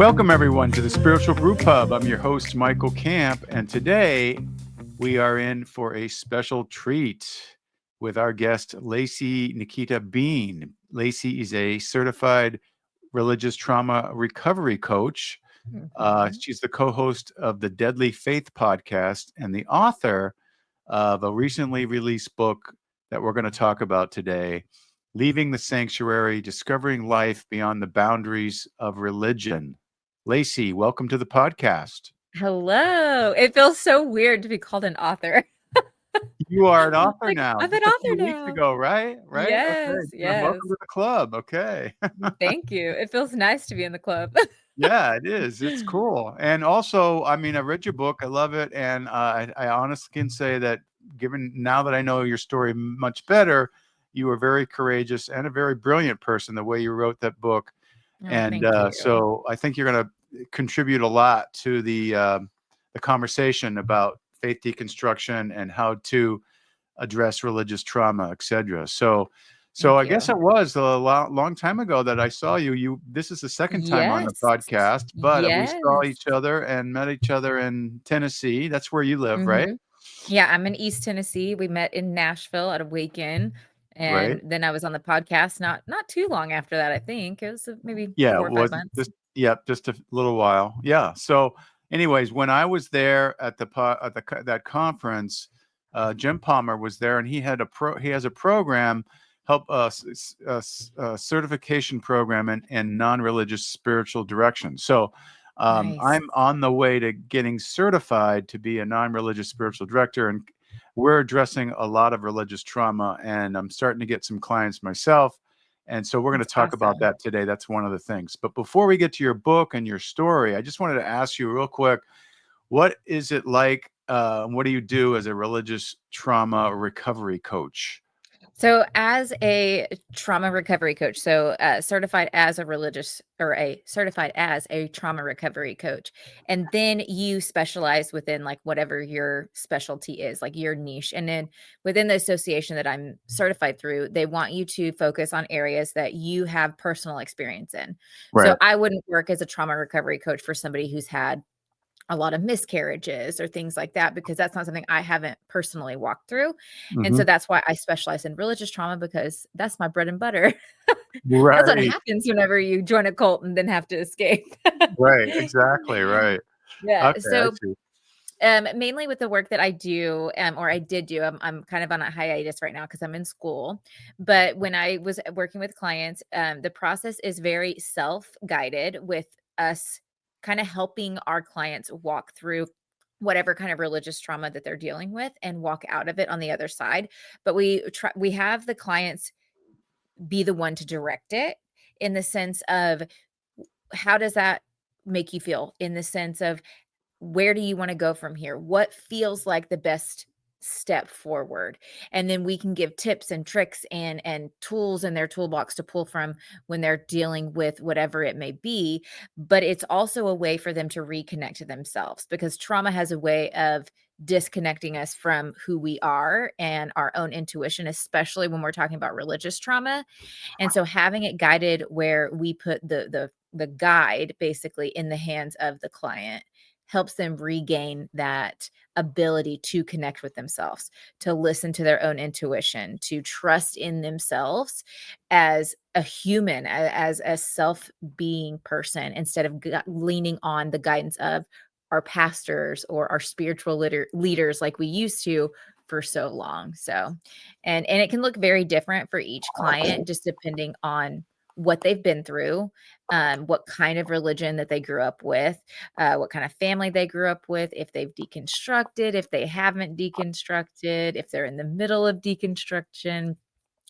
Welcome, everyone, to the Spiritual Brew Pub. I'm your host, Michael Camp, and today we are in for a special treat with our guest, Laci Nikita Bean. Laci is a certified religious trauma recovery coach. She's the co-host of the Deadly Faith podcast and the author of a recently released book that we're going to talk about today, Leaving the Sanctuary, Discovering Life Beyond the Boundaries of Religion. Laci, welcome to the podcast. Hello. It feels so weird to be called an author. You are an author now. I'm an Just a author few weeks now. ago, right? Yes, Okay. yes. Welcome to the club. Okay. Thank you. It feels nice to be in the club. Yeah, it is. It's cool. And also, I mean, I read your book. I love it. And I honestly can say that given now that I know your story much better, you were very courageous and a very brilliant person, the way you wrote that book. Thank you. So I think you're going to contribute a lot to the conversation about faith deconstruction and how to address religious trauma, etc. So I guess it was a long time ago that I saw you. This is the second time on the podcast, but we saw each other and met each other in Tennessee. That's where you live, right? Yeah, I'm in East Tennessee. We met in Nashville at a weekend. And then I was on the podcast not too long after that, I think. It was maybe 4 or 5 months. Just a little while. Yeah. So anyways, when I was there at that conference, Jim Palmer was there, and he has a program, certification program in non-religious spiritual direction. So Nice. I'm on the way to getting certified to be a non-religious spiritual director, and we're addressing a lot of religious trauma, and I'm starting to get some clients myself. And so we're going to talk about that today. That's one of the things. But before we get to your book and your story, I just wanted to ask you real quick, what is it like? What do you do as a religious trauma recovery coach? So as a trauma recovery coach, certified as a trauma recovery coach, and then you specialize within like whatever your specialty is, like your niche. And then within the association that I'm certified through, they want you to focus on areas that you have personal experience in. Right. So I wouldn't work as a trauma recovery coach for somebody who's had a lot of miscarriages or things like that, because that's not something I haven't personally walked through. And so that's why I specialize in religious trauma, because that's my bread and butter. Right. That's what happens whenever you join a cult and then have to escape. Right. Exactly. Right. Yeah. Okay, So mainly with the work that I do, or I did do, I'm kind of on a hiatus right now because I'm in school. But when I was working with clients, the process is very self-guided, with us kind of helping our clients walk through whatever kind of religious trauma that they're dealing with and walk out of it on the other side. But we have the clients be the one to direct it, in the sense of, how does that make you feel? In the sense of, where do you want to go from here? What feels like the best step forward? And then we can give tips and tricks and tools in their toolbox to pull from when they're dealing with whatever it may be. But it's also a way for them to reconnect to themselves, because trauma has a way of disconnecting us from who we are and our own intuition, especially when we're talking about religious trauma. And so having it guided, where we put the guide basically in the hands of the client, helps them regain that ability to connect with themselves, to listen to their own intuition, to trust in themselves as a human, as a self-being person, instead of leaning on the guidance of our pastors or our spiritual leaders like we used to for so long. So, and it can look very different for each client, just depending on what they've been through, what kind of religion that they grew up with, what kind of family they grew up with, if they've deconstructed, if they haven't deconstructed, if they're in the middle of deconstruction,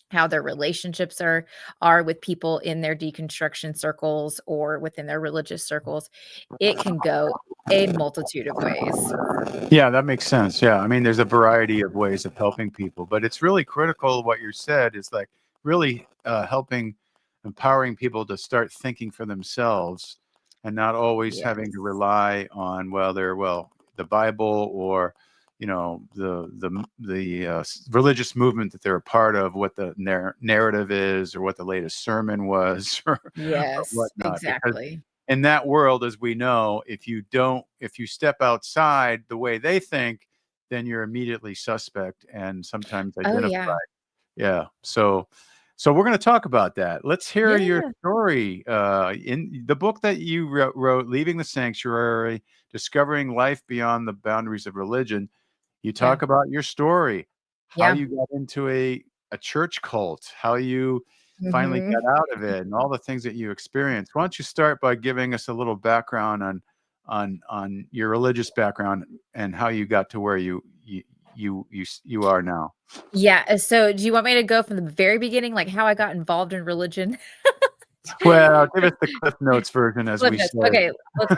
how their relationships are with people in their deconstruction circles or within their religious circles. It can go a multitude of ways. Yeah, that makes sense. Yeah. I mean, there's a variety of ways of helping people, but it's really critical. What you said is like really empowering people to start thinking for themselves, and not always having to rely on, the Bible, or, the religious movement that they're a part of, what the narrative is, or what the latest sermon was, or Yes, whatnot. exactly. in that world, as we know, if you step outside the way they think, then you're immediately suspect and sometimes Oh, yeah. identified. Yeah. So we're going to talk about that. Let's hear your Yeah. story. In the book that you wrote, Leaving the Sanctuary, Discovering Life Beyond the Boundaries of Religion, you Yeah. talk about your story, how Yeah. you got into a church cult, how you finally Mhm. got out of it, and all the things that you experienced. Why don't you start by giving us a little background on your religious background and how you got to where you are now? Yeah, so do you want me to go from the very beginning, like how I got involved in religion? Well, give us the Cliff Notes version, as Cliff we notes. say. Okay, let's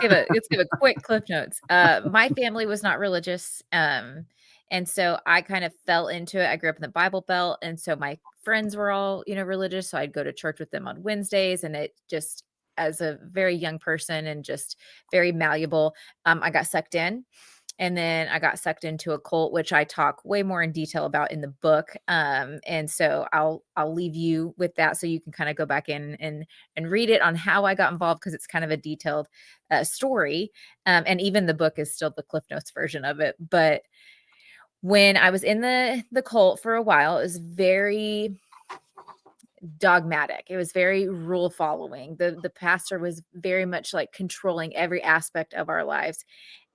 give a quick Cliff Notes. My family was not religious, and so I kind of fell into it. I grew up in the Bible Belt, and so my friends were all, religious, so I'd go to church with them on Wednesdays, and it just as a very young person and just very malleable, I got sucked in. And then I got sucked into a cult, which I talk way more in detail about in the book. And so I'll leave you with that so you can kind of go back in and read it on how I got involved because it's kind of a detailed story. And even the book is still the Cliff Notes version of it. But when I was in the cult for a while, it was very dogmatic. It was very rule following. The pastor was very much like controlling every aspect of our lives.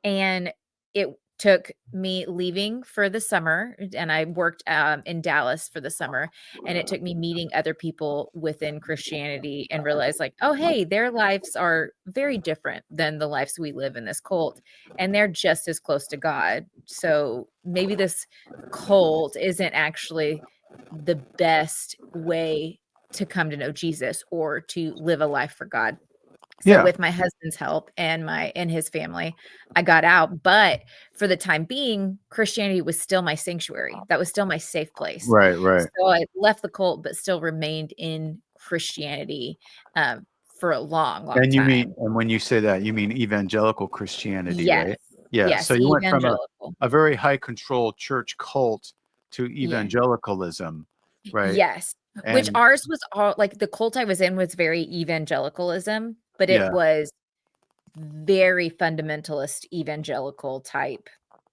And it took me leaving for the summer, and I worked, in Dallas for the summer, and it took me meeting other people within Christianity and realize like, "Oh, hey, their lives are very different than the lives we live in this cult, and they're just as close to God. So maybe this cult isn't actually the best way to come to know Jesus or to live a life for God." So Yeah. with my husband's help and his family, I got out, but for the time being, Christianity was still my sanctuary. That was still my safe place. Right, right. So I left the cult, but still remained in Christianity, for a long, long time. And when you say that, you mean evangelical Christianity, Yes. right? Yeah. So Yes, you went from evangelical. a very high control church cult to Yeah. evangelicalism, right? Yes. Which And ours was all like, the cult I was in was very evangelicalism, but it yeah, was very fundamentalist evangelical type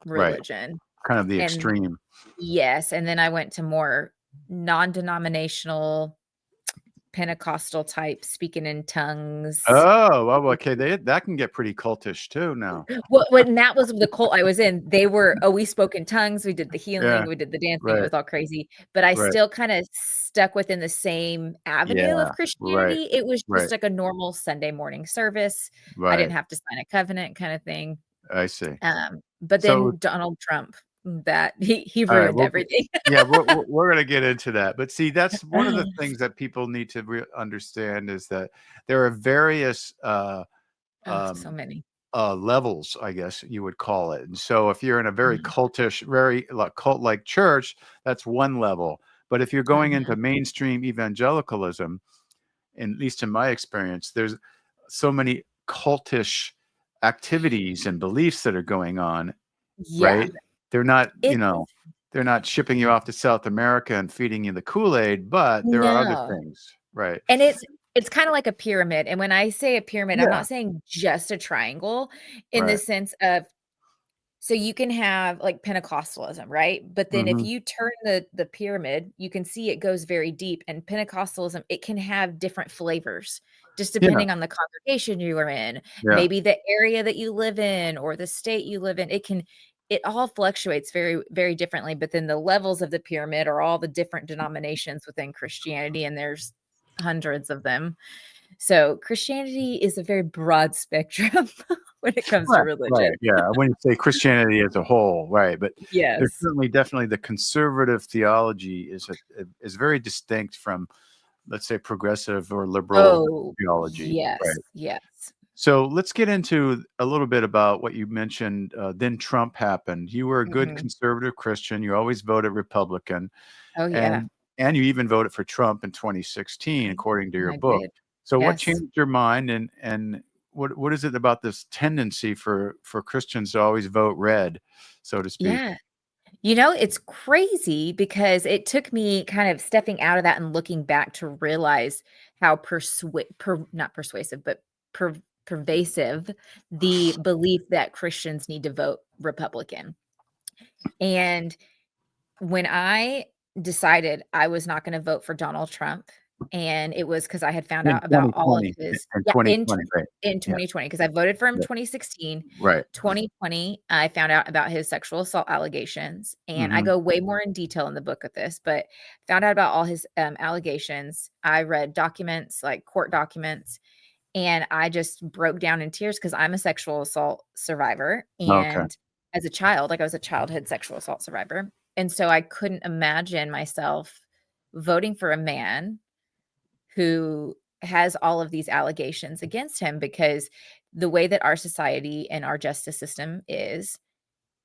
right. religion. Kind of the And extreme. yes, and then I went to more non-denominational Pentecostal type speaking in tongues. Oh, well, okay. That can get pretty cultish too now. Well, when that was the cult I was in, they were, "Oh, we spoke in tongues, we did the Yeah, healing, we did the dancing," it right, was all crazy, but I right. still kinda stuck within the same avenue Yeah, of right, Christianity. It was right, just like a normal Sunday morning service. I didn't right. have to sign a covenant kinda thing. I see. But So then Donald Trump, that he all right, ruined everything. yeah, we're gonna get into that. But see, that's one of the things that people need to understand is that there are various Oh, so um, many. levels, I guess you would call it. And so, if you're in a very Mhm, cultish, very like, cult-like church, that's one level. But if you're going into mhm. mainstream evangelicalism, at least in my experience, there's so many cultish activities and beliefs that are going on, Yeah, right? They're not, it's they're not shipping you off to South America and feeding you the Kool-Aid, but there are other no, things, right? and it's kinda like a pyramid, and when I say a pyramid, I'm Yeah, not saying just a triangle in the right. sense of, so you can have, like, Pentecostalism, right? But then if Mhm. you turn the pyramid, you can see it goes very deep, and Pentecostalism, it can have different flavors just Yeah, depending on the congregation you are in, yeah. maybe the area that you live in or the state you live in. It all fluctuates very, very differently, but then the levels of the pyramid are all the different denominations within Christianity, and there's hundreds of them. So Christianity is a very broad spectrum when it comes to Right, right, religion. yeah, when you say Christianity as a whole, right, but there's Yes. certainly definitely the conservative theology is very distinct from, let's say, progressive or liberal Oh, theology, yes, right? yes. So let's get into a little bit about what you mentioned, then Trump happened. You were a good Mhm. conservative Christian, you always voted Republican, Oh, yeah. and you even voted for Trump in 2016 according to your I book. did. So what Yes. changed your mind, and what is it about this tendency for Christians to always vote red, so to speak? Yeah. It's crazy because it took me kind of stepping out of that and looking back to realize how not persuasive, but pervasive the belief that Christians need to vote Republican. And when I decided I was not gonna vote for Donald Trump, and it was because I had found In out about all of 2020, his in yeah, 2020, right. in Yeah, 2020, because I voted for him in yeah, 2016. right. 2020, I found out about his sexual assault allegations, and I Mhm. go way more in detail in the book of this, but found out about all his, allegations. I read documents, like court documents, and I just broke down in tears because 'cause I'm a sexual assault survivor, Okay. and as a child, like, I was a childhood sexual assault survivor, and so I couldn't imagine myself voting for a man who has all of these allegations against him because the way that our society and our justice system is,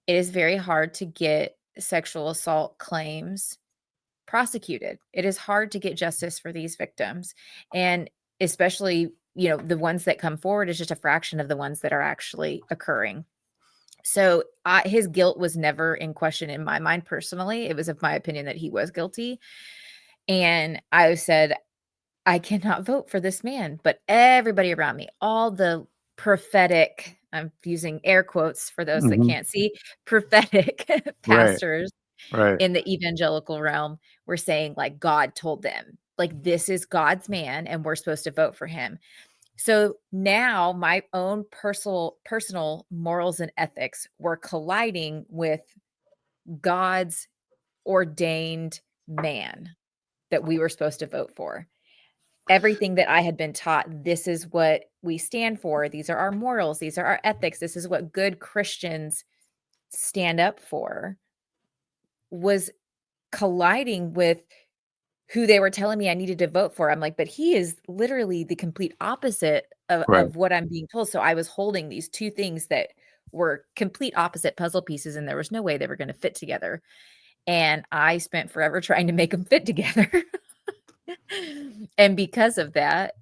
it is very hard to get sexual assault claims prosecuted. It is hard to get justice for these victims, and especially, the ones that come forward is just a fraction of the ones that are actually occurring. So, his guilt was never in question in my mind personally. It was of my opinion that he was guilty, and I said, "I cannot vote for this man," but everybody around me, all the prophetic, I'm using air quotes for those that Mhm. can't see, prophetic Right, pastors right. in the evangelical realm were saying, like, God told them, like, "This is God's man, and we're supposed to vote for him." So now my own personal morals and ethics were colliding with God's ordained man that we were supposed to vote for. Everything that I had been taught, this is what we stand for, these are our morals, these are our ethics, this is what good Christians stand up for, was colliding with who they were telling me I needed to vote for. I'm like, "But he is literally the complete opposite of Right. what I'm being told." So I was holding these 2 things that were complete opposite puzzle pieces, and there was no way they were gonna fit together, and I spent forever trying to make them fit together. And because of that,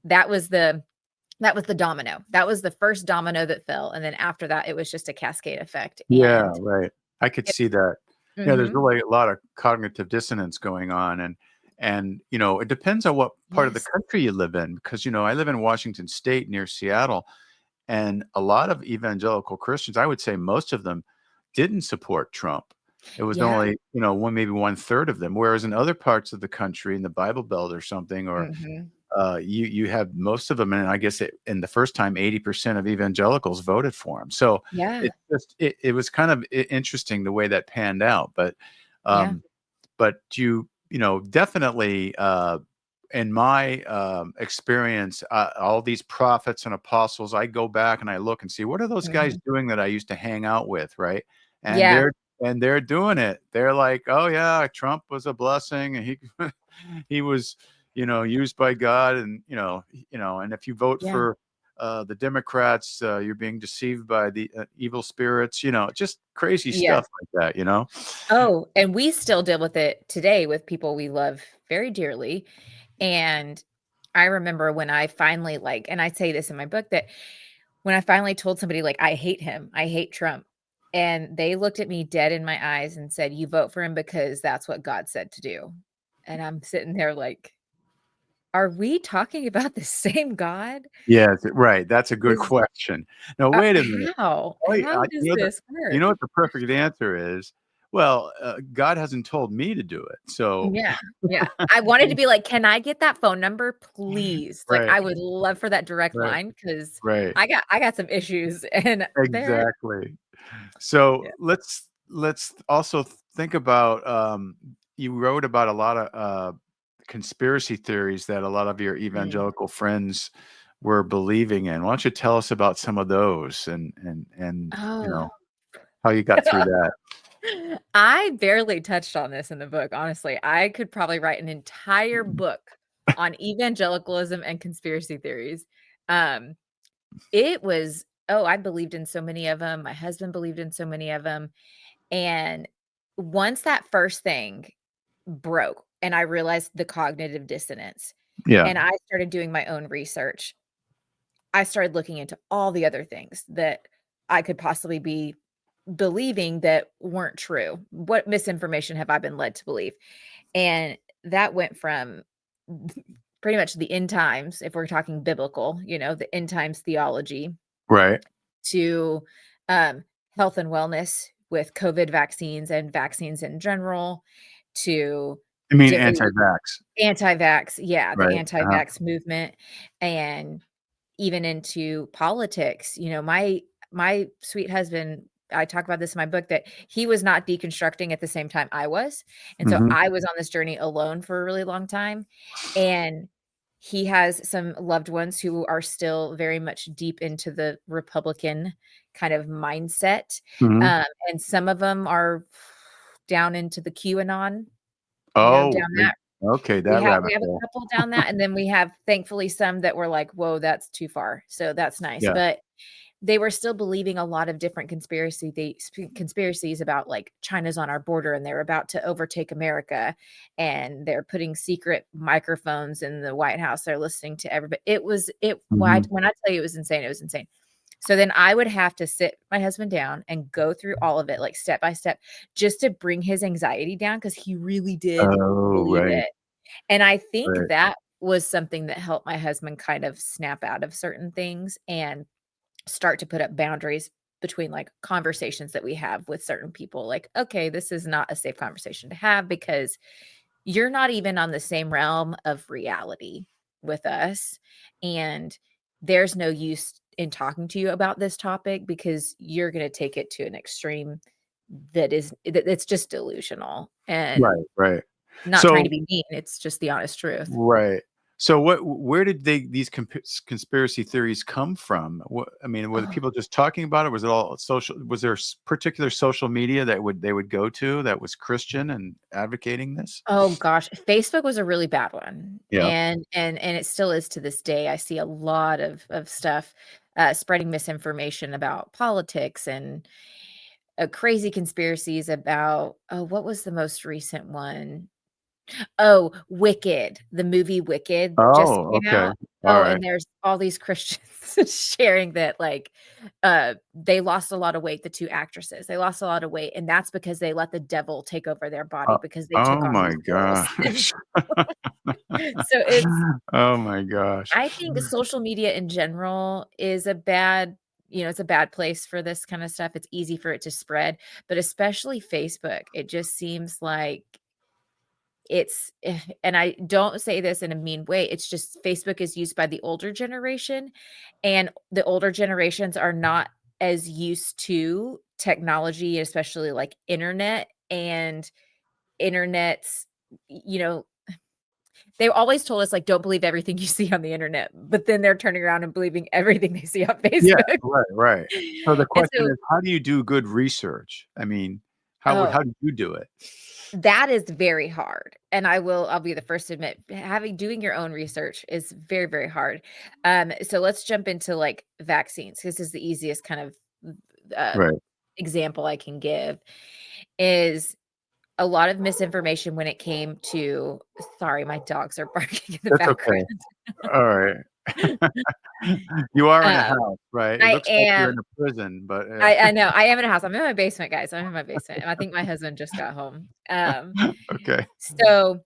that was the that was the domino. That was the first domino that fell, and then after that, it was just a cascade effect, Yeah, and right. I could it see that. Yeah, there's Mhm. really a lot of cognitive dissonance going on, and, it depends on what part of the Yes. country you live in because, I live in Washington State near Seattle, and a lot of evangelical Christians, I would say most of them didn't support Trump. It was Yeah. only, maybe one third of them, whereas in other parts of the country, in the Bible Belt or something, or Mhm. you have most of them, and I guess in the first time, 80% of evangelicals voted for him. So Yeah. it was kind of interesting the way that panned out. Yeah. Um, but definitely in my experience, all these prophets and apostles, I go back and I look and see what are those guys Mhm. doing that I used to hang out with, right? And Yeah. they're doing it. They're like, oh yeah, Trump was a blessing, and he he was, used by God, and and if you vote Yeah. for the Democrats, you're being deceived by the evil spirits, just crazy Yeah. stuff like that. Oh, and we still deal with it today with people we love very dearly, and I remember when I finally, and I say this in my book, that when I finally told somebody, like, "I hate him, I hate Trump," and they looked at me dead in my eyes and said, "You vote for him because that's what God said to do." And I'm sitting there like, "Are we talking about the same God? Yes, right. That's a good Is question. No, wait a minute. how? Oh, yeah, How does this you work?" know what the perfect answer is? Well, God hasn't told me to do it. So, Yeah, yeah. I wanted to be like, "Can I get that phone number, please?" Like, right, I would love for that direct right, line because right. I got some issues and they're Exactly. So yeah. let's also think about you wrote about a lot of conspiracy theories that a lot of your Mm. evangelical friends were believing in. Why don't you tell us about some of those and Oh. how you got through that? I barely touched on this in the book, honestly. I could probably write an entire book on evangelicalism and conspiracy theories. Um, it was I believed in so many of them. My husband believed in so many of them, and once that first thing broke and I realized the cognitive dissonance Yeah. and I started doing my own research, I started looking into all the other things that I could possibly be believing that weren't true. What misinformation have I been led to believe? And that went from pretty much the end times, if we're talking biblical, the end times theology, Right. to health and wellness with COVID vaccines and vaccines in general, to I mean anti-vax. anti-vax, yeah, the Right. Uh-huh. anti-vax movement, and even into politics. My sweet husband, I talk about this in my book, that he was not deconstructing at the same time I was. And so Mhm. I was on this journey alone for a really long time. And he has some loved ones who are still very much deep into the Republican kind of mindset. Mhm. And some of them are down into the QAnon, Oh, down that. okay, We that have rabbit we have a hole. couple down that, and then we have, thankfully, some that were like, "Whoa, that's too far." So that's nice, Yeah. but they were still believing a lot of different conspiracies about, like, China's on our border, and they're about to overtake America, and they're putting secret microphones in the White House. They're listening to everybody. Mhm. When I tell you it was insane, it was insane. So then I would have to sit my husband down and go through all of it, like, step by step, just to bring his anxiety down, because he really did Oh, believe right, it. And I think right. that was something that helped my husband kind of snap out of certain things and start to put up boundaries between, like, conversations that we have with certain people. Like, okay, this is not a safe conversation to have because you're not even on the same realm of reality with us. And there's no use in talking to you about this topic because you're going to take it to an extreme that's just delusional and Right, right. not trying to So be mean. It's just the honest truth. right. So where did these conspiracy theories come from? What I mean, were the Oh, people just talking about it? Was it all social? Was there particular social media that they would go to that was Christian and advocating this? oh gosh, Facebook was a really bad one, Yeah. and it still is to this day. I see a lot of stuff, spreading misinformation about politics and, crazy conspiracies about, oh, what was the most recent one? Oh, Wicked, the movie Wicked just Oh, came okay. out. All Oh, right. and there's all these Christians sharing that, like, they lost a lot of weight, the 2 actresses. They lost a lot of weight, and that's because they let the devil take over their body Uh, because they took oh on my these roles. And gosh. so it's Oh my gosh. I think social media in general is a bad, it's a bad place for this kind of stuff. It's easy for it to spread, but especially Facebook. It just seems like and I don't say this in a mean way, it's just Facebook is used by the older generation, and the older generations are not as used to technology, especially like internet and internet's, you know, they always told us, like, "Don't believe everything you see on the internet," but then they're turning around and believing everything they see on Yeah, Facebook. right, right. So the And question so is, how do you do good research? I mean, oh, how did you do it? that is very hard, and I'll be the first to admit, doing your own research is very, very hard. So let's jump into, like, vaccines, 'cause this is the easiest kind of, Right. example I can give, is a lot of misinformation when it came to sorry, my dogs are barking in the That's okay. background. Alright. You are in a Um, house, right? It I looks like you're am in a prison, but, I know, I am in a house. I'm in my basement, guys. I'm in my basement, and I think my husband just got home. okay. So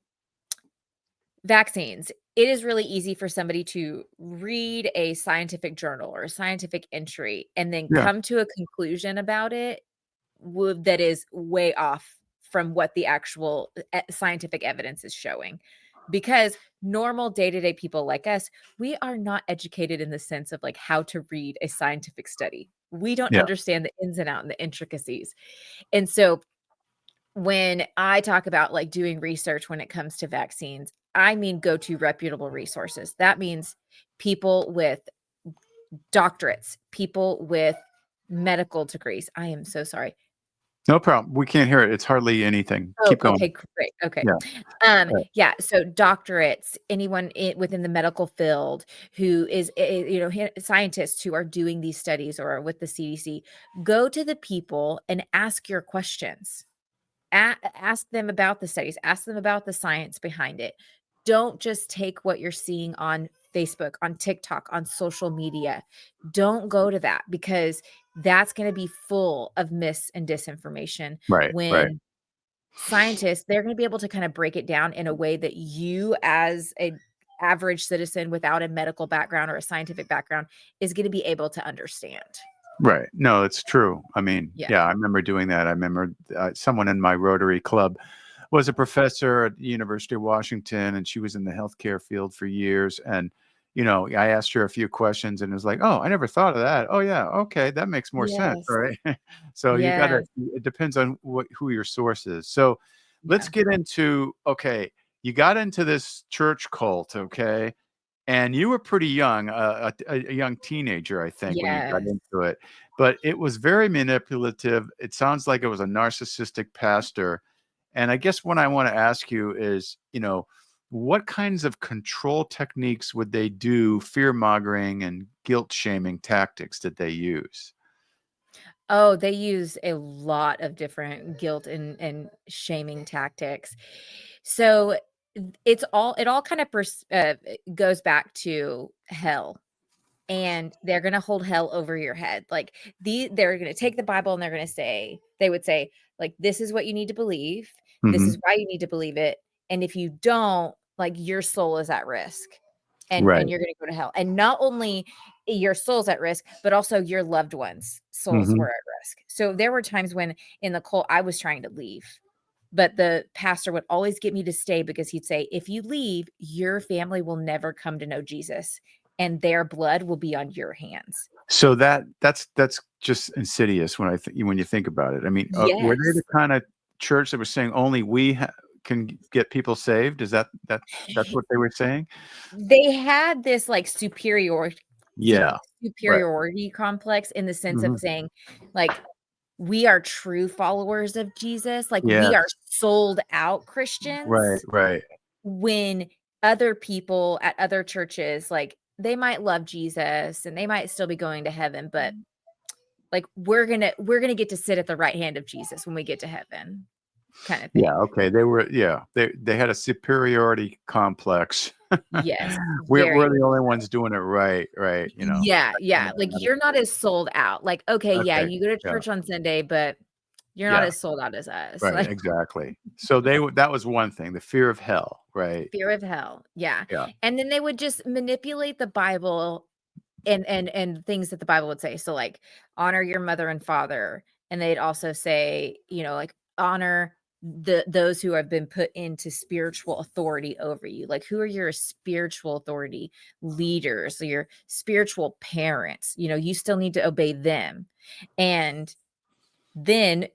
vaccines. It is really easy for somebody to read a scientific journal or a scientific entry and then Yeah, come to a conclusion about it that is way off from what the actual scientific evidence is showing. Because normal day to day people like us, we are not educated in the sense of like how to read a scientific study. We don't yeah. understand the ins and out and the intricacies. And so when I talk about, like, doing research when it comes to vaccines, I mean go to reputable resources. That means people with doctorates, people with medical degrees. I am so sorry. No problem. We can't hear it. It's hardly anything. Oh, Keep going. okay, great, okay. Yeah, right. Yeah, so doctorates, anyone within the medical field who is, scientists who are doing these studies or with the CDC, go to the people and ask your questions. Ask them about the studies, ask them about the science behind it. Don't just take what you're seeing on Facebook, on TikTok, on social media. Don't go to that because that's going to be full of mis and disinformation Right, right. when scientists, they're going to be able to kind of break it down in a way that you as a average citizen without a medical background or a scientific background is going to be able to understand. Right. No, it's true. I mean, Yeah. yeah, I remember doing that. I remember someone in my Rotary Club was a professor at the University of Washington, and she was in the healthcare field for years. And, I asked her a few questions, and it was like, oh, I never thought of that. Oh, yeah. Okay. That makes more sense. Yes. All right. So Yes. it depends on who your source is. So let's Yeah. get into, okay, you got into this church cult. Okay. And you were pretty young, a young teenager, I think, when you got Yes. into it, but it was very manipulative. It sounds like it was a narcissistic pastor. And I guess what I want to ask you is, what kinds of control techniques would they do, fear mongering and guilt shaming tactics did they use? Oh, they use a lot of different guilt and shaming tactics. So it all kind of goes back to hell. And they're gonna hold hell over your head. Like, they're gonna take the Bible and they would say, like, "This is what you need to believe. This is Hmm. why you need to believe it. And if you don't, like, your soul is at risk, and Right. you're gonna go to hell." And not only your soul's at risk, but also your loved ones' souls Hmm. were at risk. So there were times when in the cult I was trying to leave, but the pastor would always get me to stay because he'd say, "If you leave, your family will never come to know Jesus, and their blood will be on your hands." So that's just insidious when you think about it. I mean, were they the Yes. kind of church that was saying only can get people saved? Is that's what they were saying? They had this, like, Yeah. Right. superiority complex in the sense of Hmm. saying, like, "We are true followers of Jesus, like, we Yes. are sold out Right. Christians," Right. when other people at other churches, like, they might love Jesus and they might still be going to heaven, but, like, we're gonna get to sit at the right hand of Jesus when we get to heaven, kinda Yeah. thing. Okay. They had a superiority complex. Yes, We're very the much only so. ones doing it right. Right. Yeah, That kind yeah, of like, an you're not attitude. as sold out, like, okay, yeah, Okay. you go to Yeah. church on Sunday, but you're not Yeah. as sold out as us, Right. like, Exactly. So that was one thing, the fear of hell. Right. fear of hell, yeah, Yeah. and then they would just manipulate the Bible and things that the Bible would say, so, like, honor your mother and father, and they'd also say, like, honor those who have been put into spiritual authority over you, like, who are your spiritual authority leaders, or your spiritual parents, you still need to obey them, and then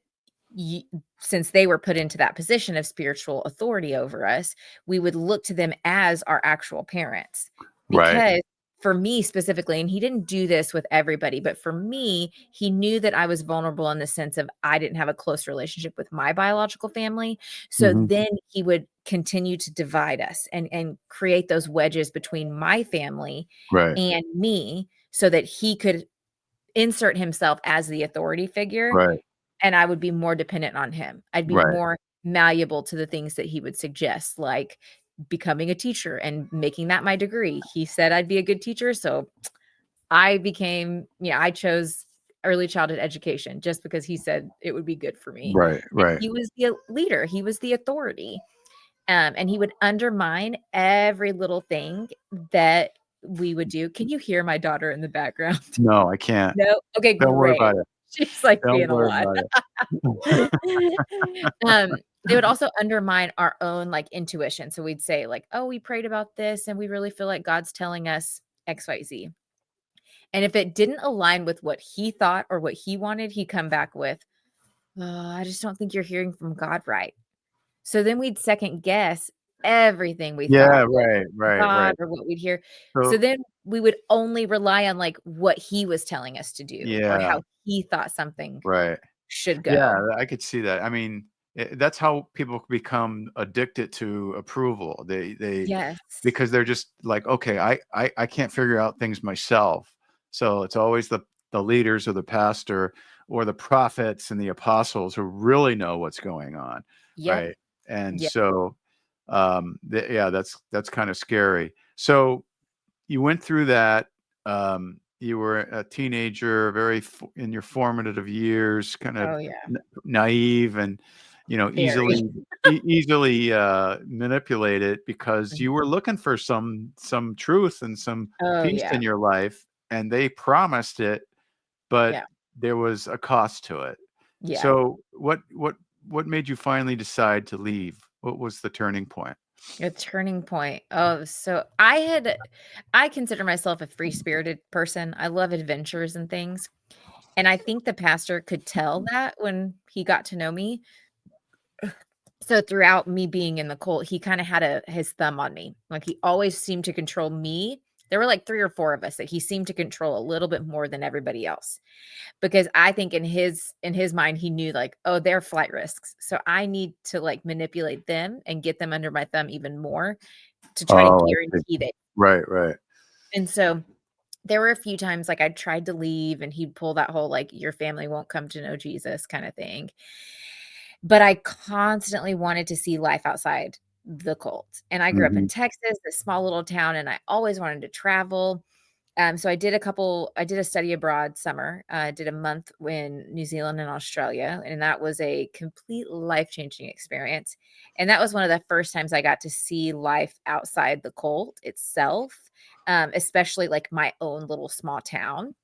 y since they were put into that position of spiritual authority over us, we would look to them as our actual parents. Right. Because for me specifically, and he didn't do this with everybody, but for me, he knew that I was vulnerable in the sense of I didn't have a close relationship with my biological family. So Hmm. then he would continue to divide us and create those wedges between my family Right. and me so that he could insert himself as the authority figure, Right. and I would be more dependent on him. I'd be Right. more malleable to the things that he would suggest, like becoming a teacher and making that my degree. He said I'd be a good teacher, so I chose early childhood education just because he said it would be good for me. Right. And Right. he was the leader, he was the authority. And he would undermine every little thing that we would do. Can you hear my daughter in the background? No, I can't. No? Okay, Don't worry great. about it. She's, like, Don't being a worry lot. about it. They would also undermine our own, like, intuition. So we'd say, like, "Oh, we prayed about this, and we really feel like God's telling us XYZ." And if it didn't align with what he thought or what he wanted, he'd come back with, "Oh, I just don't think you're hearing from God right." So then we'd second guess everything we Yeah. thought was Right. Right. God Right. or what we'd hear. So So then we would only rely on, like, what he was telling us to do or yeah. how he thought something Right. should Yeah, go. I could see that. I mean, that's how people become addicted to approval. They Yes. because they're just like, okay, I can't figure out things myself. So it's always the leaders or the pastor or the prophets and the apostles who really know what's going on, Yep. right? And Yep. so, yeah, that's kind of scary. So you went through that. You were a teenager, in your formative years, kind of Oh, yeah. naive, and Very. easily manipulated because you were looking for some truth and some Oh, peace yeah. in your life, and they promised it, but Yeah. there was a cost to it. Yeah. So what made you finally decide to leave? What was the turning point? A turning point. Oh, so I consider myself a free-spirited person. I love adventures and things, and I think the pastor could tell that when he got to know me. So throughout me being in the cult, he kinda had his thumb on me. Like, he always seemed to control me. There were, like, 3 or 4 of us that he seemed to control a little bit more than everybody else, because I think in his mind, he knew, like, "Oh, they're flight risks, so I need to, like, manipulate them and get them under my thumb even more to try to Oh, I see. guarantee that." Right, right. And so, there were a few times, like, I tried to leave, and he'd pull that whole, like, "Your family won't come to know Jesus," kinda thing. But I constantly wanted to see life outside the cult, and I grew up in Mhm. Texas, this small little town, and I always wanted to travel. So I did a study abroad summer. I did a month in New Zealand and Australia, and that was a complete life-changing experience, and that was one of the first times I got to see life outside the cult itself, especially, like, my own little small town.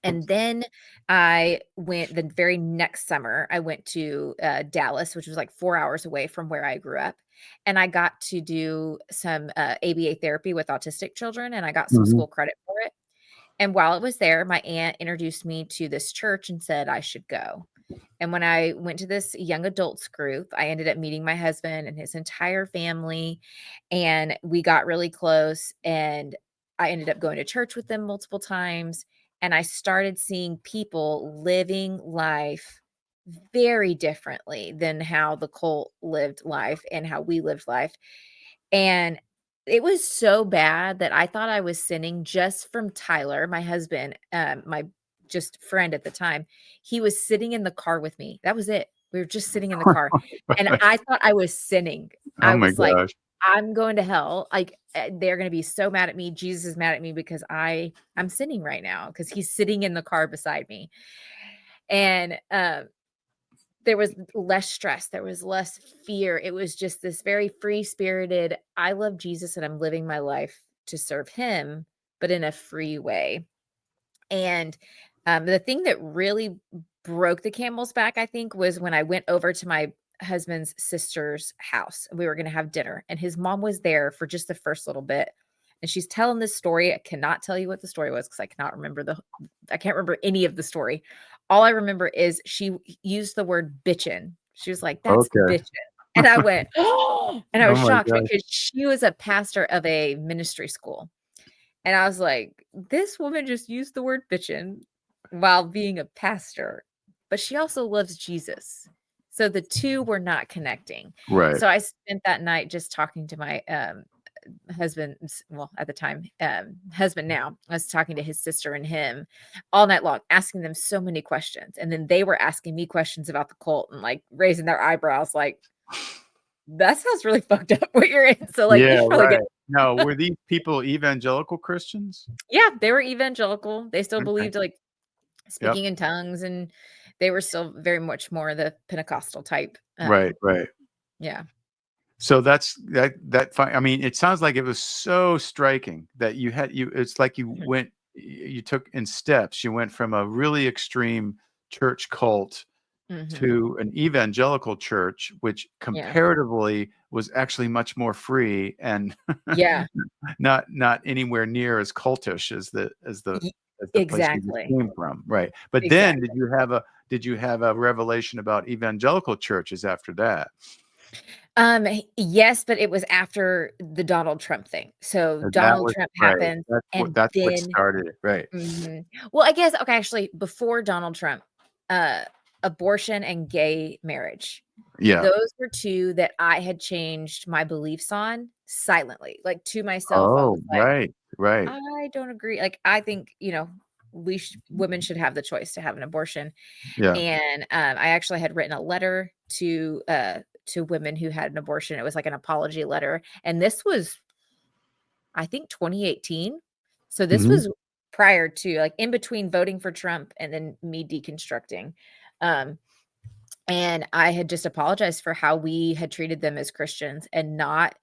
And then I went the very next summer, I went to, Dallas, which was, like, 4 hours away from where I grew up, and I got to do some, ABA therapy with autistic children, and I got some Mhm. school credit for it. And while I was there, my aunt introduced me to this church and said I should go. And when I went to this young adults group, I ended up meeting my husband and his entire family, and we got really close, and I ended up going to church with them multiple times, and I started seeing people living life very differently than how the cult lived life and how we lived life. And it was so bad that I thought I was sinning just from Tyler, my husband, my just friend at the time. He was sitting in the car with me. That was it. We were just sitting in the car, and I thought I was sinning. Oh I my was like, gosh. "I'm going to hell." Like, they're gonna be so mad at me. Jesus is mad at me because I'm sinning right now because he's sitting in the car beside me. And, there was less stress, there was less fear, it was just this very free-spirited, "I love Jesus and I'm living my life to serve him, but in a free way." And, the thing that really broke the camel's back, I think, was when I went over to my husband's sister's house. We were gonna have dinner, and his mom was there for just the first little bit, and she's telling this story. I cannot tell you what the story was because I can't remember any of the story. All I remember is she used the word bitchin'. She was like, "That's Okay. bitchin'." And I went, "Oh," and I Oh was my shocked gosh. because she was a pastor of a ministry school. And I was like, "This woman just used the word bitchin' while being a pastor, but she also loves Jesus." So the 2 were not connecting. Right. So I spent that night just talking to my, husband's well, at the time, husband now. I was talking to his sister and him all night long, asking them so many questions, and then they were asking me questions about the cult and, like, raising their eyebrows like, "That sounds really fucked up what you're in, so, like, you Yeah, should probably get." right. Now, were these people evangelical Christians? Yeah, they were evangelical. They still Okay. believed, like, Yep. speaking in tongues, and they were still very much more the Pentecostal type, Right, right. yeah. So I mean, it sounds like it was so striking that it's like Mhm, you took in steps. You went from a really extreme church cult mhm, to an evangelical church, which yeah, comparatively was actually much more free and yeah, not anywhere near as cultish as y the place you just exactly, came from, right? But then exactly. did you have a revelation about evangelical churches after that? Yes, but it was after the Donald Trump thing. So That Donald was Trump right. happened, and That's what then started it, right. mhm. Well, I guess okay, actually, before Donald Trump, uh, abortion and gay marriage. Yeah. Those were 2 that I had changed my beliefs on silently, like, to myself, I was Oh, like, right, right. "I don't agree." Like, I think, women should have the choice to have an abortion, Yeah. and, I actually had written a letter to women who had an abortion. It was like an apology letter, and this was, I think, 2018. So this Mhm. was prior to, like, in between voting for Trump and then me deconstructing. Um, And I had just apologized for how we had treated them as Christians and not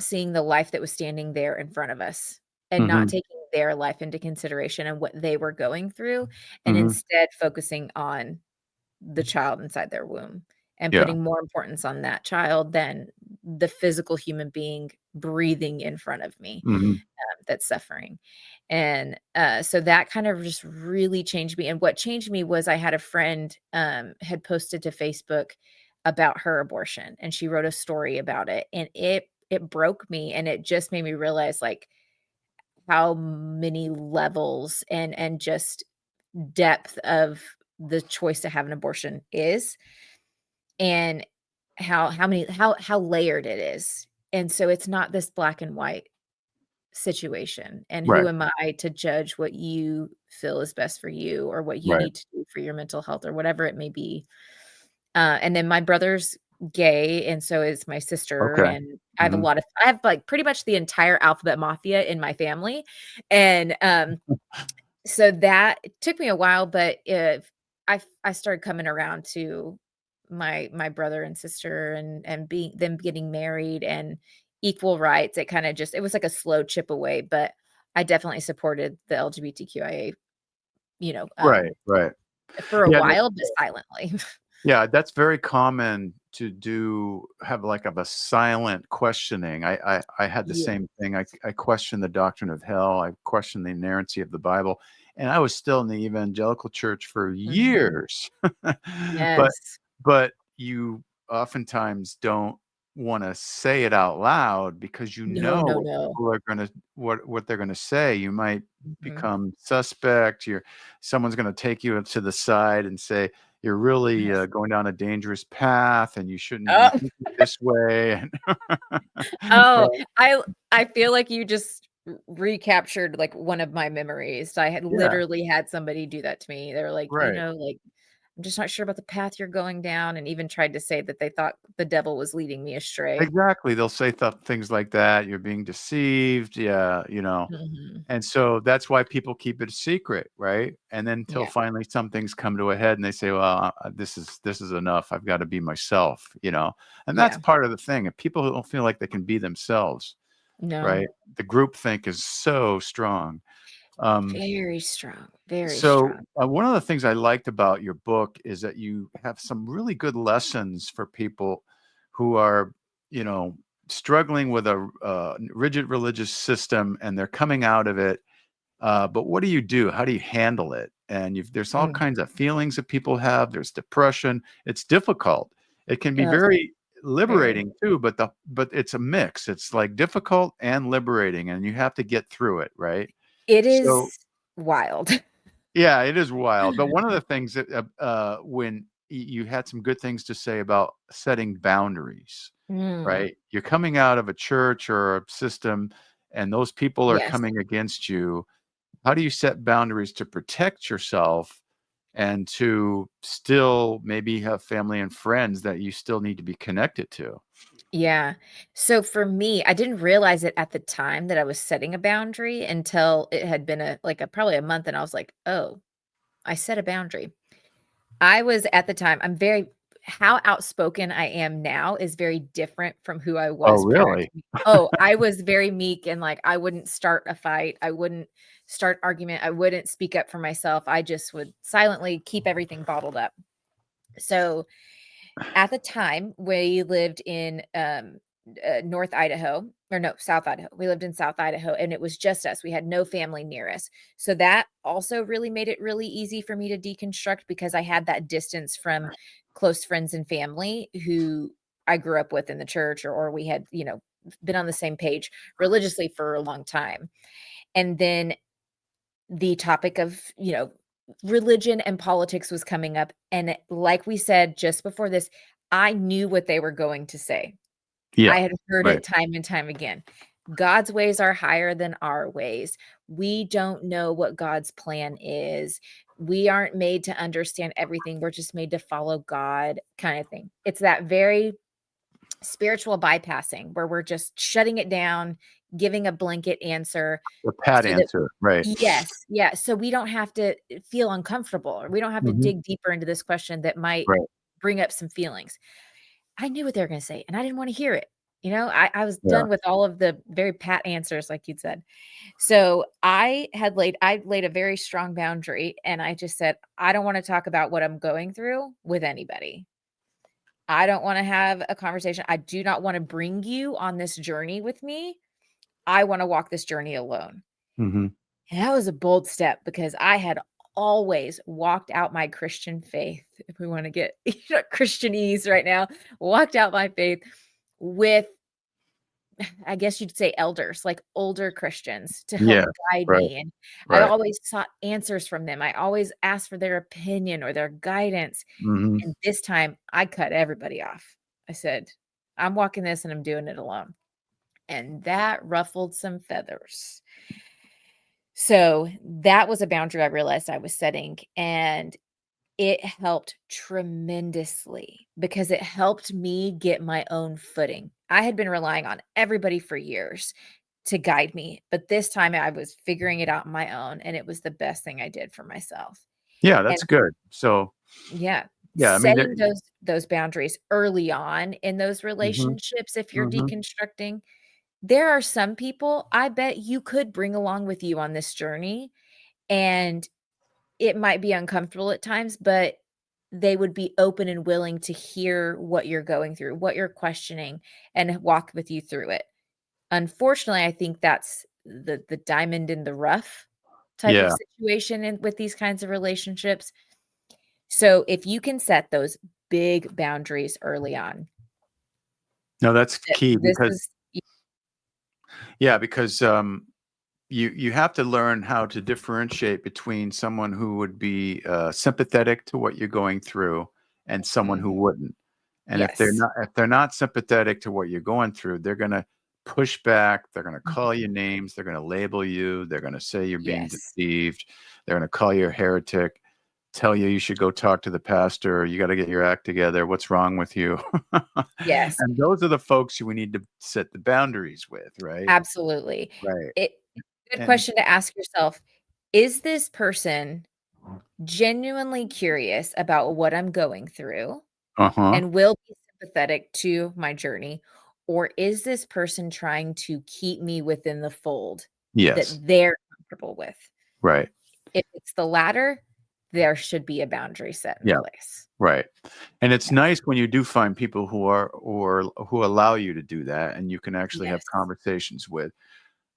seeing the life that was standing there in front of us and not Mhm. taking their life into consideration and what they were going through, and Mhm. instead focusing on the child inside their womb and Yeah. putting more importance on that child than the physical human being breathing in front of me, Mhm. that's suffering. And, so that kind of just really changed me, and what changed me was I had a friend, had posted to Facebook about her abortion, and she wrote a story about it, and it broke me, and it just made me realize, like, how many levels and just depth of the choice to have an abortion is, and how layered it is. And so it's not this black and white situation, and who Right. am I to judge what you feel is best for you or what you Right. need to do for your mental health or whatever it may be. And then my brother's gay, and so is my sister, Okay. and Mhm. I have, like, pretty much the entire alphabet mafia in my family, and, so that it took me a while, but if I started coming around to my brother and sister and being them getting married and equal rights. It kinda just it was like a slow chip away, but I definitely supported the LGBTQIA, you know, Right, right. for a Yeah, that while, but silently. yeah, that's very common to have like of a silent questioning. I had the Yeah. same thing. I questioned the doctrine of hell. I questioned the inerrancy of the Bible, and I was still in the evangelical church for Mhm. years. But Yes. you oftentimes don't wanna say it out loud because you No, know no, what no. people are gonna what they're gonna say. You might Mhm. become suspect. Someone's gonna take you to the side and say, "You're really, Yes. going down a dangerous path, and you shouldn't be Oh. thinking this way," and Oh, Right. I feel like you just recaptured, like, one of my memories. I had Yeah, literally had somebody do that to me. They were like, right. like, "I'm just not sure about the path you're going down," and even tried to say that they thought the devil was leading me astray. Exactly, they'll say things like that, "You're being deceived," yeah, Mhm. and so that's why people keep it a secret, right? And then until Yeah, finally some things come to a head and they say, "Well, this is enough. I've gotta be myself," and that's yeah. part of the thing. If people don't feel like they can be themselves, No. right? The group think is so strong. Um, Very strong, very so, strong. one of the things I liked about your book is that you have some really good lessons for people who are, you know, struggling with a rigid religious system and they're coming out of it. But what do you do? How do you handle it? And there's all Mm. kinds of feelings that people have. There's depression. It's difficult. It can be Yes, very very. liberating too, but it's a mix. It's like difficult and liberating, and you have to get through it, right? It So is wild. yeah, it is wild. But one of the things that when you had some good things to say about setting boundaries, Mm, right? You're coming out of a church or a system, and those people are yes. coming against you. How do you set boundaries to protect yourself and to still maybe have family and friends that you still need to be connected to? Yeah. So for me, I didn't realize it at the time that I was setting a boundary until it had been probably a month, and I was like, "Oh, I set a boundary." I was at the time I'm very how outspoken I am now is very different from who I Oh, was prior really? to me. Oh, I was very meek and, like, I wouldn't start a fight, I wouldn't start argument, I wouldn't speak up for myself, I just would silently keep everything bottled up. So, at the time, we lived in, North Idaho or no, South Idaho. We lived in South Idaho, and it was just us. We had no family near us. So that also really made it really easy for me to deconstruct because I had that distance from close friends and family who I grew up with in the church or we had, been on the same page religiously for a long time. And then the topic of, religion and politics was coming up, and like we said just before this, I knew what they were going to say. I Yeah. had heard Right. it time and time again. God's ways are higher than our ways. We don't know what God's plan is. We aren't made to understand everything. We're just made to follow God kind of thing. It's that very spiritual bypassing where we're just shutting it down, giving a blanket answer The pat so that answer, right. yes, yeah, so we don't have to feel uncomfortable, or we don't have to Mhm. dig deeper into this question that might Right. bring up some feelings. I knew what they were gonna say, and I didn't wanna hear it, I was Yeah. done with all of the very pat answers like you'd said. So, I laid a very strong boundary, and I just said, "I don't wanna talk about what I'm going through with anybody. I don't wanna have a conversation. I do not wanna bring you on this journey with me. I wanna walk this journey alone." Mhm. And that was a bold step because I had always walked out my Christian faith, if we wanna get, Christianese right now, walked out my faith with, I guess you'd say, elders, like older Christians to help Yeah. guide Right, me, and I right. always sought answers from them. I always asked for their opinion or their guidance, Mhm. and this time, I cut everybody off. I said, "I'm walking this and I'm doing it alone." And that ruffled some feathers. So, that was a boundary I realized I was setting, and it helped tremendously because it helped me get my own footing. I had been relying on everybody for years to guide me, but this time I was figuring it out on my own, and it was the best thing I did for myself. Yeah, And that's good. So, yeah, yeah, I mean, there setting those boundaries early on in those Mhm. relationships, if you're Mhm. deconstructing, there are some people I bet you could bring along with you on this journey, and it might be uncomfortable at times, but they would be open and willing to hear what you're going through, what you're questioning, and walk with you through it. Unfortunately, I think that's the diamond in the rough type of Yeah. situation with these kinds of relationships. So, if you can set those big boundaries early on, No, that's that key this because is yeah, because, you have to learn how to differentiate between someone who would be, sympathetic to what you're going through and someone who Mhm. wouldn't. And Yes. if they're not sympathetic to what you're going through, they're gonna push back, they're gonna call you Mhm. names, they're gonna label you, they're gonna say you're being Yes. deceived, they're gonna call you a heretic, tell you you should go talk to the pastor, you gotta get your act together, what's wrong with you? Yes. And those are the folks we need to set the boundaries with, right? Absolutely. Right. It's a good And question to ask yourself, is this person genuinely curious about what I'm going through uh-huh. and will be sympathetic to my journey? Or is this person trying to keep me within the fold that Yes. they're comfortable with? Right. If it's the latter, there should be a boundary set in Yeah. place. Right. And it's Yeah. nice when you do find people who allow you to do that and you can actually have Yes. conversations with.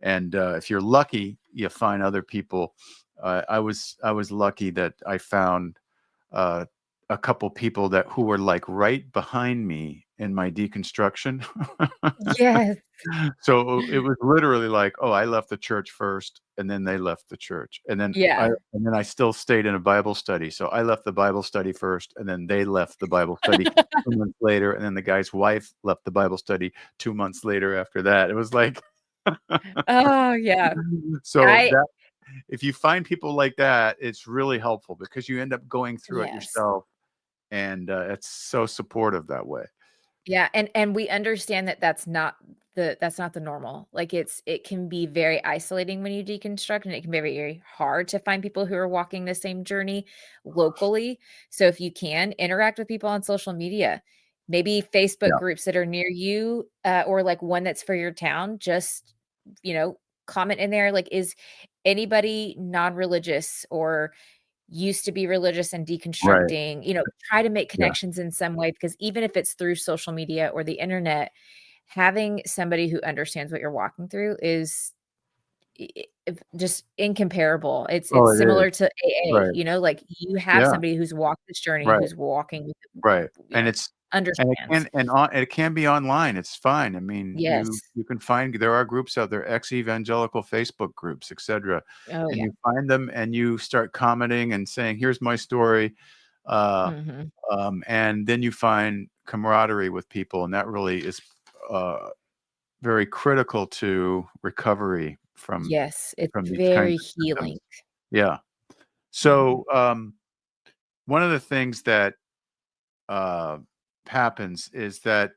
And if you're lucky, you find other people. I was lucky that I found uh, a couple people that who were like right behind me in my deconstruction. Yes. So it was literally like, oh, I left the church first, and then they left the church, Yeah. and then I still stayed in a Bible study. So I left the Bible study first, and then they left the Bible study 2 months later, and then the guy's wife left the Bible study 2 months later after that. It was like Oh, yeah. so I that if you find people like that, it's really helpful because you end up going through it yes. yourself, and it's so supportive that way. Yeah, and we understand that that's not the normal. Like, it can be very isolating when you deconstruct, and it can be very, very hard to find people who are walking the same journey locally. So if you can, interact with people on social media, maybe Facebook Yeah. groups that are near you, or, like, one that's for your town, just, you know, comment in there, like, "Is anybody non-religious or used to be religious and Right. deconstructing," try to make Yeah. connections in some way because even if it's through social media or the internet, having somebody who understands what you're walking through is just incomparable. Oh, It's it is. similar to AA, Right. like you have Yeah. somebody who's walked this journey, Right. who's walking, Right. And it's understands. it can be online, it's fine. I mean, you Yes. you can find there are groups out there, ex-evangelical Facebook groups, etcetera, Oh, and yeah. you find them and you start commenting and saying, "Here's my story," uh, Mhm. and then you find camaraderie with people, and that really is, uh, very critical to recovery Yes, it's from these kinds very of healing. symptoms. Yeah. Mhm. So, one of the things that, uh, happens is that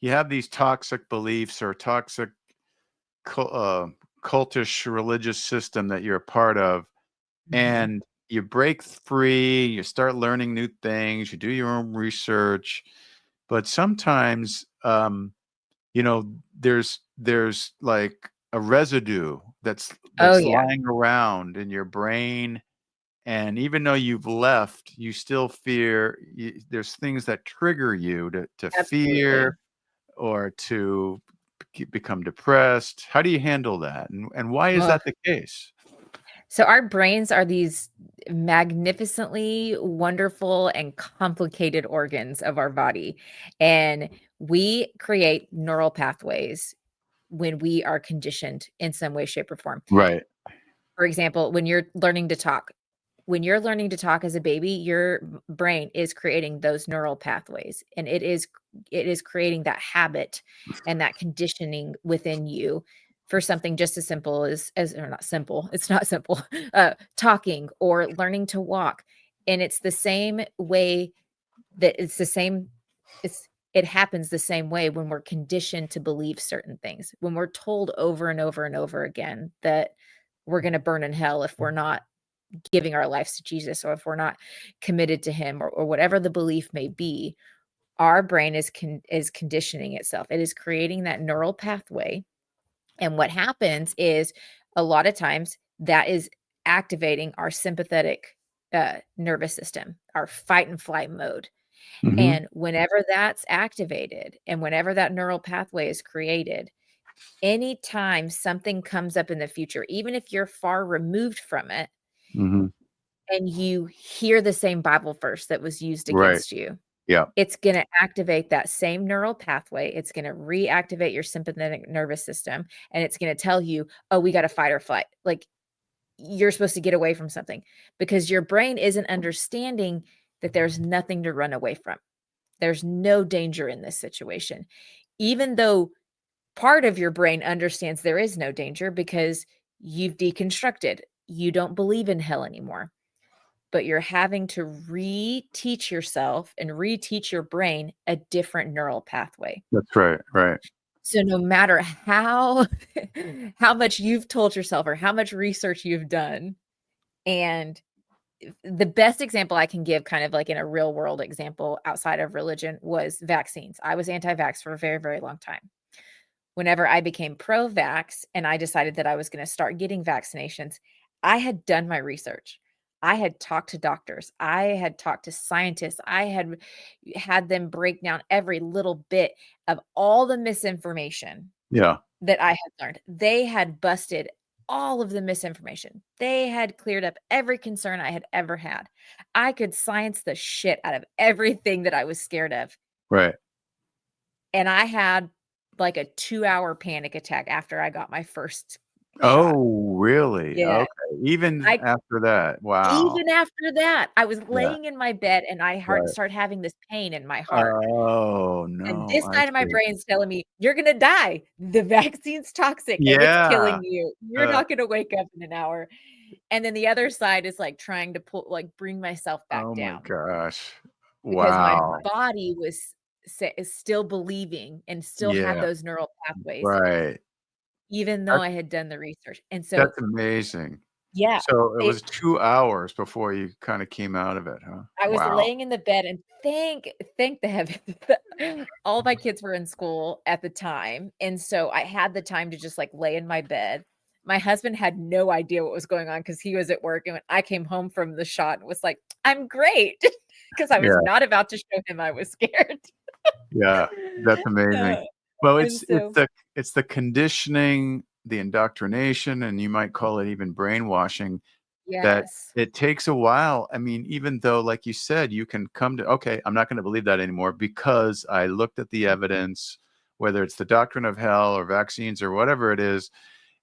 you have these toxic beliefs or toxic cultish religious system that you're a part of, and you break free, you start learning new things, you do your own research, but sometimes there's like a residue that's Oh, that's yeah, lying around in your brain, and even though you've left, you still fear. There's things that trigger you to absolutely. fear or to become depressed. How do you handle that, and why is Ugh. that the case? So our brains are these magnificently wonderful and complicated organs of our body, and we create neural pathways when we are conditioned in some way, shape, or form. Right. For example, when you're learning to talk as a baby, your brain is creating those neural pathways, and it is creating that habit and that conditioning within you for something just as simple as or not simple, it's not simple, talking or learning to walk. And it's the same way that it's the same it happens the same way when we're conditioned to believe certain things. When we're told over and over and over again that we're gonna burn in hell if we're not giving our lives to Jesus, or if we're not committed to him, or whatever the belief may be, our brain is conditioning itself. It is creating that neural pathway. And what happens is a lot of times that is activating our sympathetic nervous system, our fight and flight mode. Hmm. And whenever that's activated and whenever that neural pathway is created, anytime something comes up in the future, even if you're far removed from it, Hmm. and you hear the same Bible verse that was used Right. against you, Yeah. it's gonna activate that same neural pathway. It's gonna reactivate your sympathetic nervous system, and it's gonna tell you, "Oh, we gotta fight or flight." Like, you're supposed to get away from something because your brain isn't understanding that there's nothing to run away from. There's no danger in this situation. Even though part of your brain understands there is no danger because you've deconstructed. You don't believe in hell anymore, but you're having to reteach yourself and reteach your brain a different neural pathway. That's right. Right. So no matter how how much you've told yourself or how much research you've done, and the best example I can give kind of like in a real world example outside of religion was vaccines. I was anti-vax for a very, very long time. Whenever I became pro-vax and I decided that I was gonna start getting vaccinations, I had done my research. I had talked to doctors. I had talked to scientists. I had them break down every little bit of all the misinformation Yeah. that I had learned. They had busted all of the misinformation. They had cleared up every concern I had ever had. I could science the shit out of everything that I was scared of. Right. And I had, like, a 2-hour panic attack after I got my first shot. Oh, really? Yeah. Okay. Even I after that. Wow. Even after that, I was Yeah. laying in my bed and I Right. started having this pain in my heart. Oh, And no. this I side of my see. brain's telling me, "You're gonna die. The vaccine's toxic and it's Yeah. killing you. You're Uh, not gonna wake up in an hour." And then the other side is, like, trying to bring myself back oh my down gosh. because my Wow. body is still believing and still had Yeah. those neural pathways Right. even though That's I had done the research. And so, that's amazing. yeah, So it it was 2 hours before you kinda came out of it, huh? I was Wow. laying in the bed and thank the heavens all my kids were in school at the time, and so I had the time to just, like, lay in my bed. My husband had no idea what was going on because he was at work, and when I came home from the shot and was like, "I'm great," because I was Yeah. not about to show him I was scared. Yeah. That's amazing. Uh, Well, and so it's the conditioning, the indoctrination, and you might call it even brainwashing that yes, it takes a while. I mean, even though, like you said, you can come to, okay, I'm not going to believe that anymore because I looked at the evidence, whether it's the doctrine of hell or vaccines or whatever it is,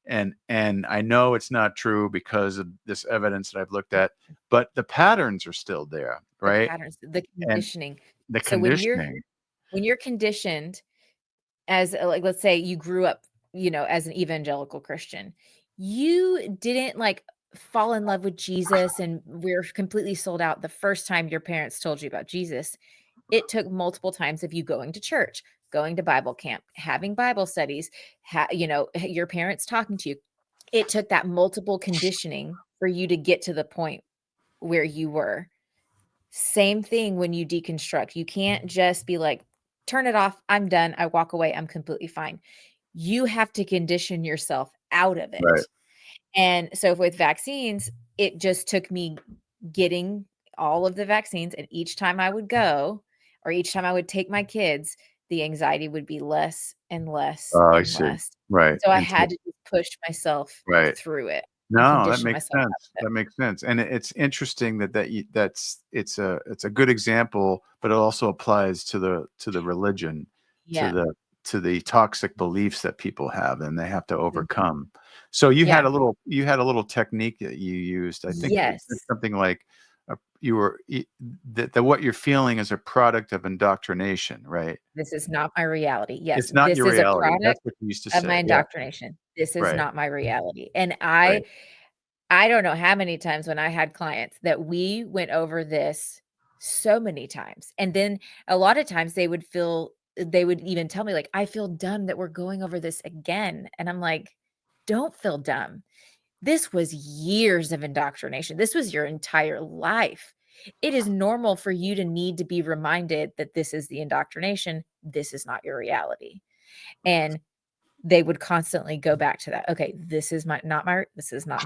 and I know it's not true because of this evidence that I've looked at, but the patterns are still there, the right? patterns, the And conditioning. the So conditioning. when you're conditioned as like, let's say you grew up, as an evangelical Christian, you didn't like fall in love with Jesus and we're completely sold out the first time your parents told you about Jesus. It took multiple times of you going to church, going to Bible camp, having Bible studies, your parents talking to you. It took that multiple conditioning for you to get to the point where you were. Same thing when you deconstruct. You can't just be like, turn it off. I'm done. I walk away. I'm completely fine. You have to condition yourself out of Right. it. And so with vaccines, it just took me getting all of the vaccines. And each time I would go, or each time I would take my kids, the anxiety would be less and less Oh, I and see. less. Right. So I And so had to just push myself right. through it and No, that condition makes myself out sense. of it. That makes sense. And it's interesting it's a good example, but it also applies to the religion, to Yeah. the toxic beliefs that people have and they have to Mhm. overcome. So Yeah. you had a little technique that you used. I think you said Yes. something like that what you're feeling is a product of indoctrination, right? This is not my reality. Yes, It's not this your is a reality. That's product what you used to of my say. Yeah. indoctrination. This is Right. not my reality. And Right. I don't know how many times when I had clients that we went over this so many times. And then a lot of times they would even tell me like, "I feel dumb that we're going over this again." And I'm like, "Don't feel dumb. This was years of indoctrination. This was your entire life. It is normal for you to need to be reminded that this is the indoctrination. This is not your reality." And they would constantly go back to that. Okay, this is not my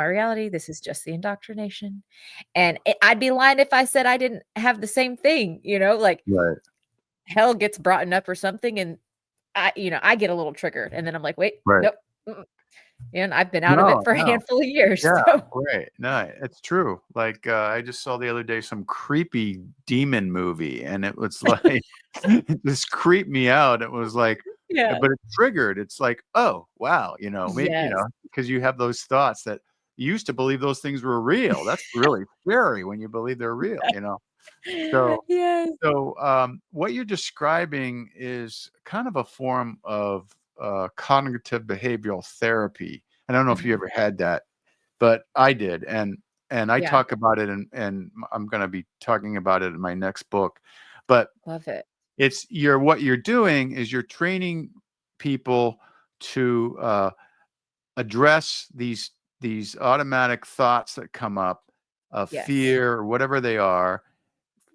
reality. This is just the indoctrination. And I'd be lying if I said I didn't have the same thing, like Right. hell gets brought up or something and I get a little triggered and then I'm like, "Wait, Right. nope." Mm-mm. And I've been out of it No, for a no. handful of years. Yeah, So, right. No, it's true. Like, I just saw the other day some creepy demon movie, and it was like it just creeped me out. It was like yeah. but it triggered. It's like, "Oh, wow," maybe, Yes. because you have those thoughts that you used to believe those things were real. That's really scary when you believe they're real. So Yes. what you're describing is kind of a form of, cognitive behavioral therapy. I don't know if you Mhm. ever had that, but I did, and I Yeah. talk about it, and I'm gonna be talking about it in my next book. But Love it. what you're doing is you're training people to, address these automatic thoughts that come up of Yes. fear or whatever they are,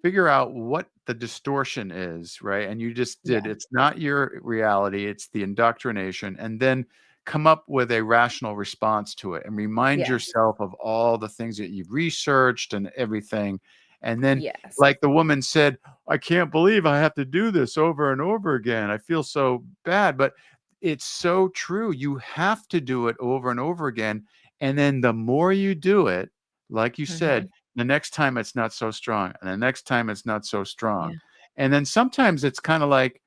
figure out what the distortion is, right? And you just did. Yeah. It's not your reality, it's the indoctrination. And then come up with a rational response to it and remind Yes. yourself of all the things that you've researched and everything. And then, Yes. like the woman said, I can't believe I have to do this over and over again. I feel so bad. But it's so true. You have to do it over and over again. And then the more you do it, like you said, Mhm. the next time it's not so strong, and the next time it's not so strong. Yeah. And then sometimes it's kinda like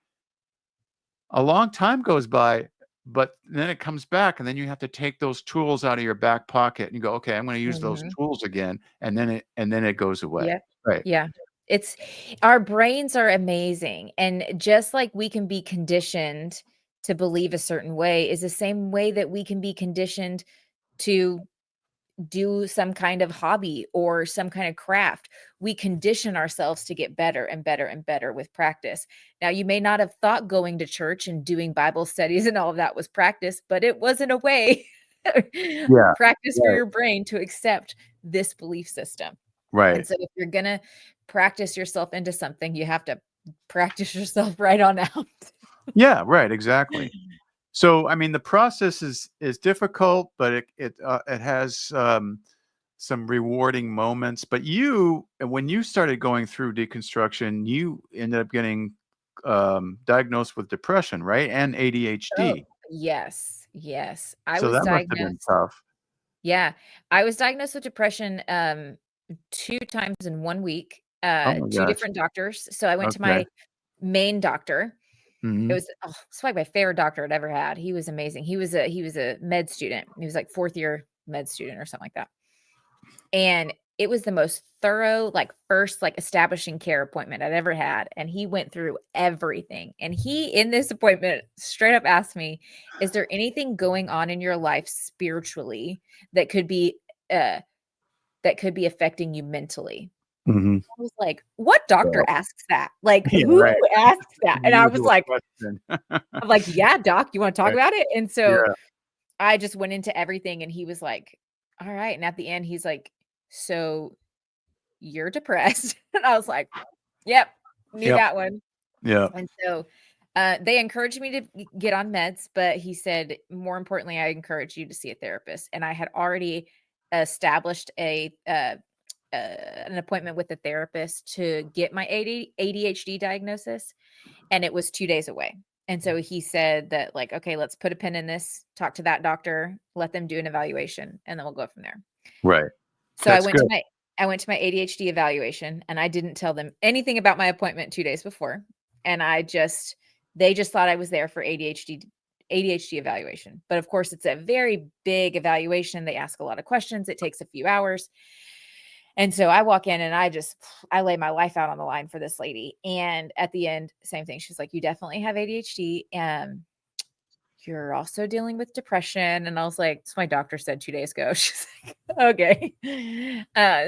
a long time goes by, but then it comes back, and then you have to take those tools out of your back pocket and you go, "Okay, I'm gonna use those Mhm. tools again," and then it goes away. Yep. Right. Yeah. It's our brains are amazing, and just like we can be conditioned to believe a certain way is the same way that we can be conditioned to do some kind of hobby or some kind of craft. We condition ourselves to get better and better and better with practice. Now, you may not have thought going to church and doing Bible studies and all of that was practice, but it wasn't a way Yeah. practice for Right. your brain to accept this belief system. And Right. so if you're gonna practice yourself into something, you have to practice yourself right on out. Yeah, right, exactly. So, I mean, the process is difficult, but it has, some rewarding moments. But when you started going through deconstruction, you ended up getting, diagnosed with depression, right? And Oh, ADHD. yes, yes. I So was that must have been diagnosed tough. Yeah, I was diagnosed with depression, 2 times in 1 week, Oh my 2 gosh. different doctors. So I went to Okay. my main doctor. It Mhm. was it's like my favorite doctor I'd ever had. He was amazing. He was a med student. He was like 4th year med student or something like that. And it was the most thorough, like, first, like, establishing care appointment I'd ever had, and he went through everything. And he, in this appointment, straight up asked me, "Is there anything going on in your life spiritually that could be, uh, that could be affecting you mentally?" Mhm. I was like, "What doctor Yeah. asks that? Like, Yeah, who right. asks that?" And I was Unusual like question. I'm like, "Yeah, doc, you wanna talk Right. about it?" And so Yeah. I just went into everything and he was like, "All right." And at the end, he's like, "So you're depressed?" And I was like, "Yep, knew Yep. that one." Yeah. And so, they encouraged me to get on meds, but he said, "More importantly, I encourage you to see a therapist." And I had already established an appointment with a therapist to get my ADHD diagnosis, and it was 2 days away. And so he said that, like, "Okay, let's put a pin in this, talk to that doctor, let them do an evaluation, and then we'll go from there." Right. So That's good. I went to my ADHD evaluation, and I didn't tell them anything about my appointment 2 days before, and they just thought I was there for ADHD evaluation. But of course, it's a very big evaluation. They ask a lot of questions. It takes a few hours. And so I walk in and I lay my life out on the line for this lady. And at the end, same thing. She's like, "You definitely have ADHD. You're also dealing with depression." And I was like, "That's what my doctor said 2 days ago." She's like, "Okay."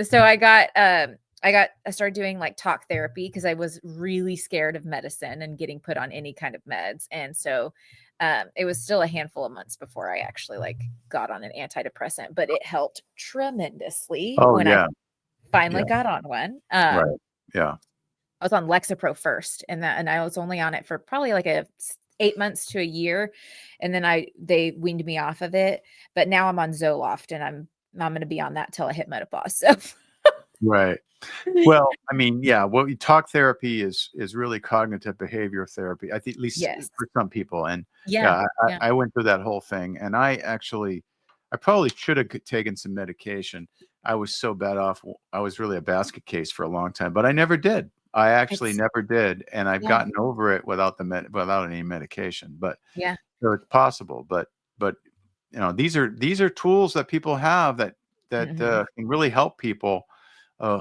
So I started doing like talk therapy because I was really scared of medicine and getting put on any kind of meds. And so it was still a handful of months before I actually like got on an antidepressant, but it helped tremendously Oh, when I yeah. finally Yeah. got on one. Right. Yeah. I was on Lexapro first, and I was only on it for probably like 8 months to a year, and then they weaned me off of it. But now I'm on Zoloft, and I'm going to be on that till I hit menopause. So Right. Well, I mean, yeah, talk therapy is really cognitive behavior therapy. I think at least yes, for some people. And yeah, yeah, yeah, I went through that whole thing, and I probably should have taken some medication. I was so bad off. I was really a basket case for a long time, but I never did. I actually it's never did, and I've yeah, gotten over it without any medication. But yeah, so it's possible. But these are tools that people have that mhm, can really help people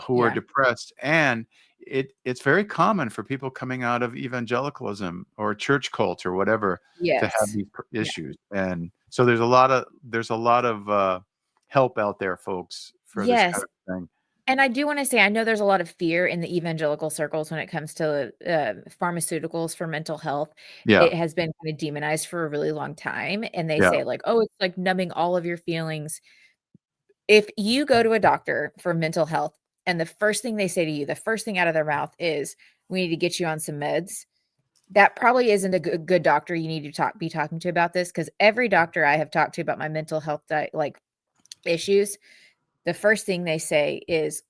who are yeah, depressed. And it's very common for people coming out of evangelicalism or church cult or whatever to have yes, these yeah, issues. And so there's a lot of help out there, folks, for this yes. kind of thing. And I do want to say, I know there's a lot of fear in the evangelical circles when it comes to pharmaceuticals for mental health. Yeah. It has been kind of demonized for a really long time. And they Yeah. say, like, "Oh, it's like numbing all of your feelings." If you go to a doctor for mental health and the first thing they say to you, the first thing out of their mouth is, "We need to get you on some meds." That probably isn't a good doctor you need to be talking to about this, because every doctor I have talked to about my mental health like issues, the first thing they say is,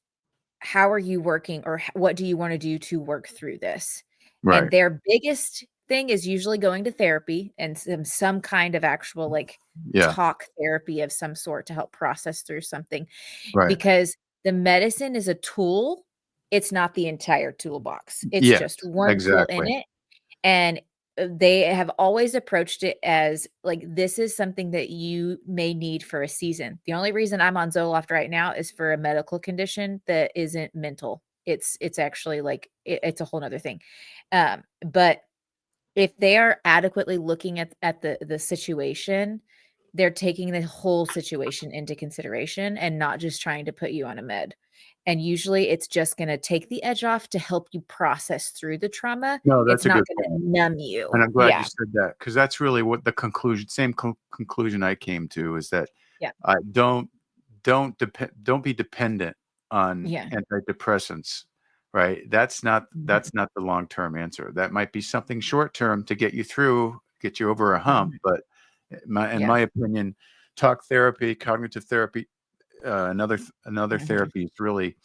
"How are you working, or what do you want to do to work through this?" And Right. their biggest thing is usually going to therapy and some kind of actual like Yeah. talk therapy of some sort to help process through something, Right. because the medicine is a tool. It's not the entire toolbox. It's Yes. just one tool in Exactly. it. And they have always approached it as like, this is something that you may need for a season. The only reason I'm on Zoloft right now is for a medical condition that isn't mental. It's actually like it's a whole nother thing. But if they are adequately looking at the situation, they're taking the whole situation into consideration and not just trying to put you on a med. And usually it's just gonna take the edge off to help you process through the trauma. No, It's that's a not good gonna point. numb And you. I'm glad you Yeah, said that, because that's really what the same conclusion I came to, is that yeah, I don't be dependent on yeah. antidepressants, right? That's Mhm, not the long-term answer. That might be something short-term to get you through, get you over a hump, mhm. but in Yeah, my opinion, talk therapy, cognitive therapy, another mhm, therapies really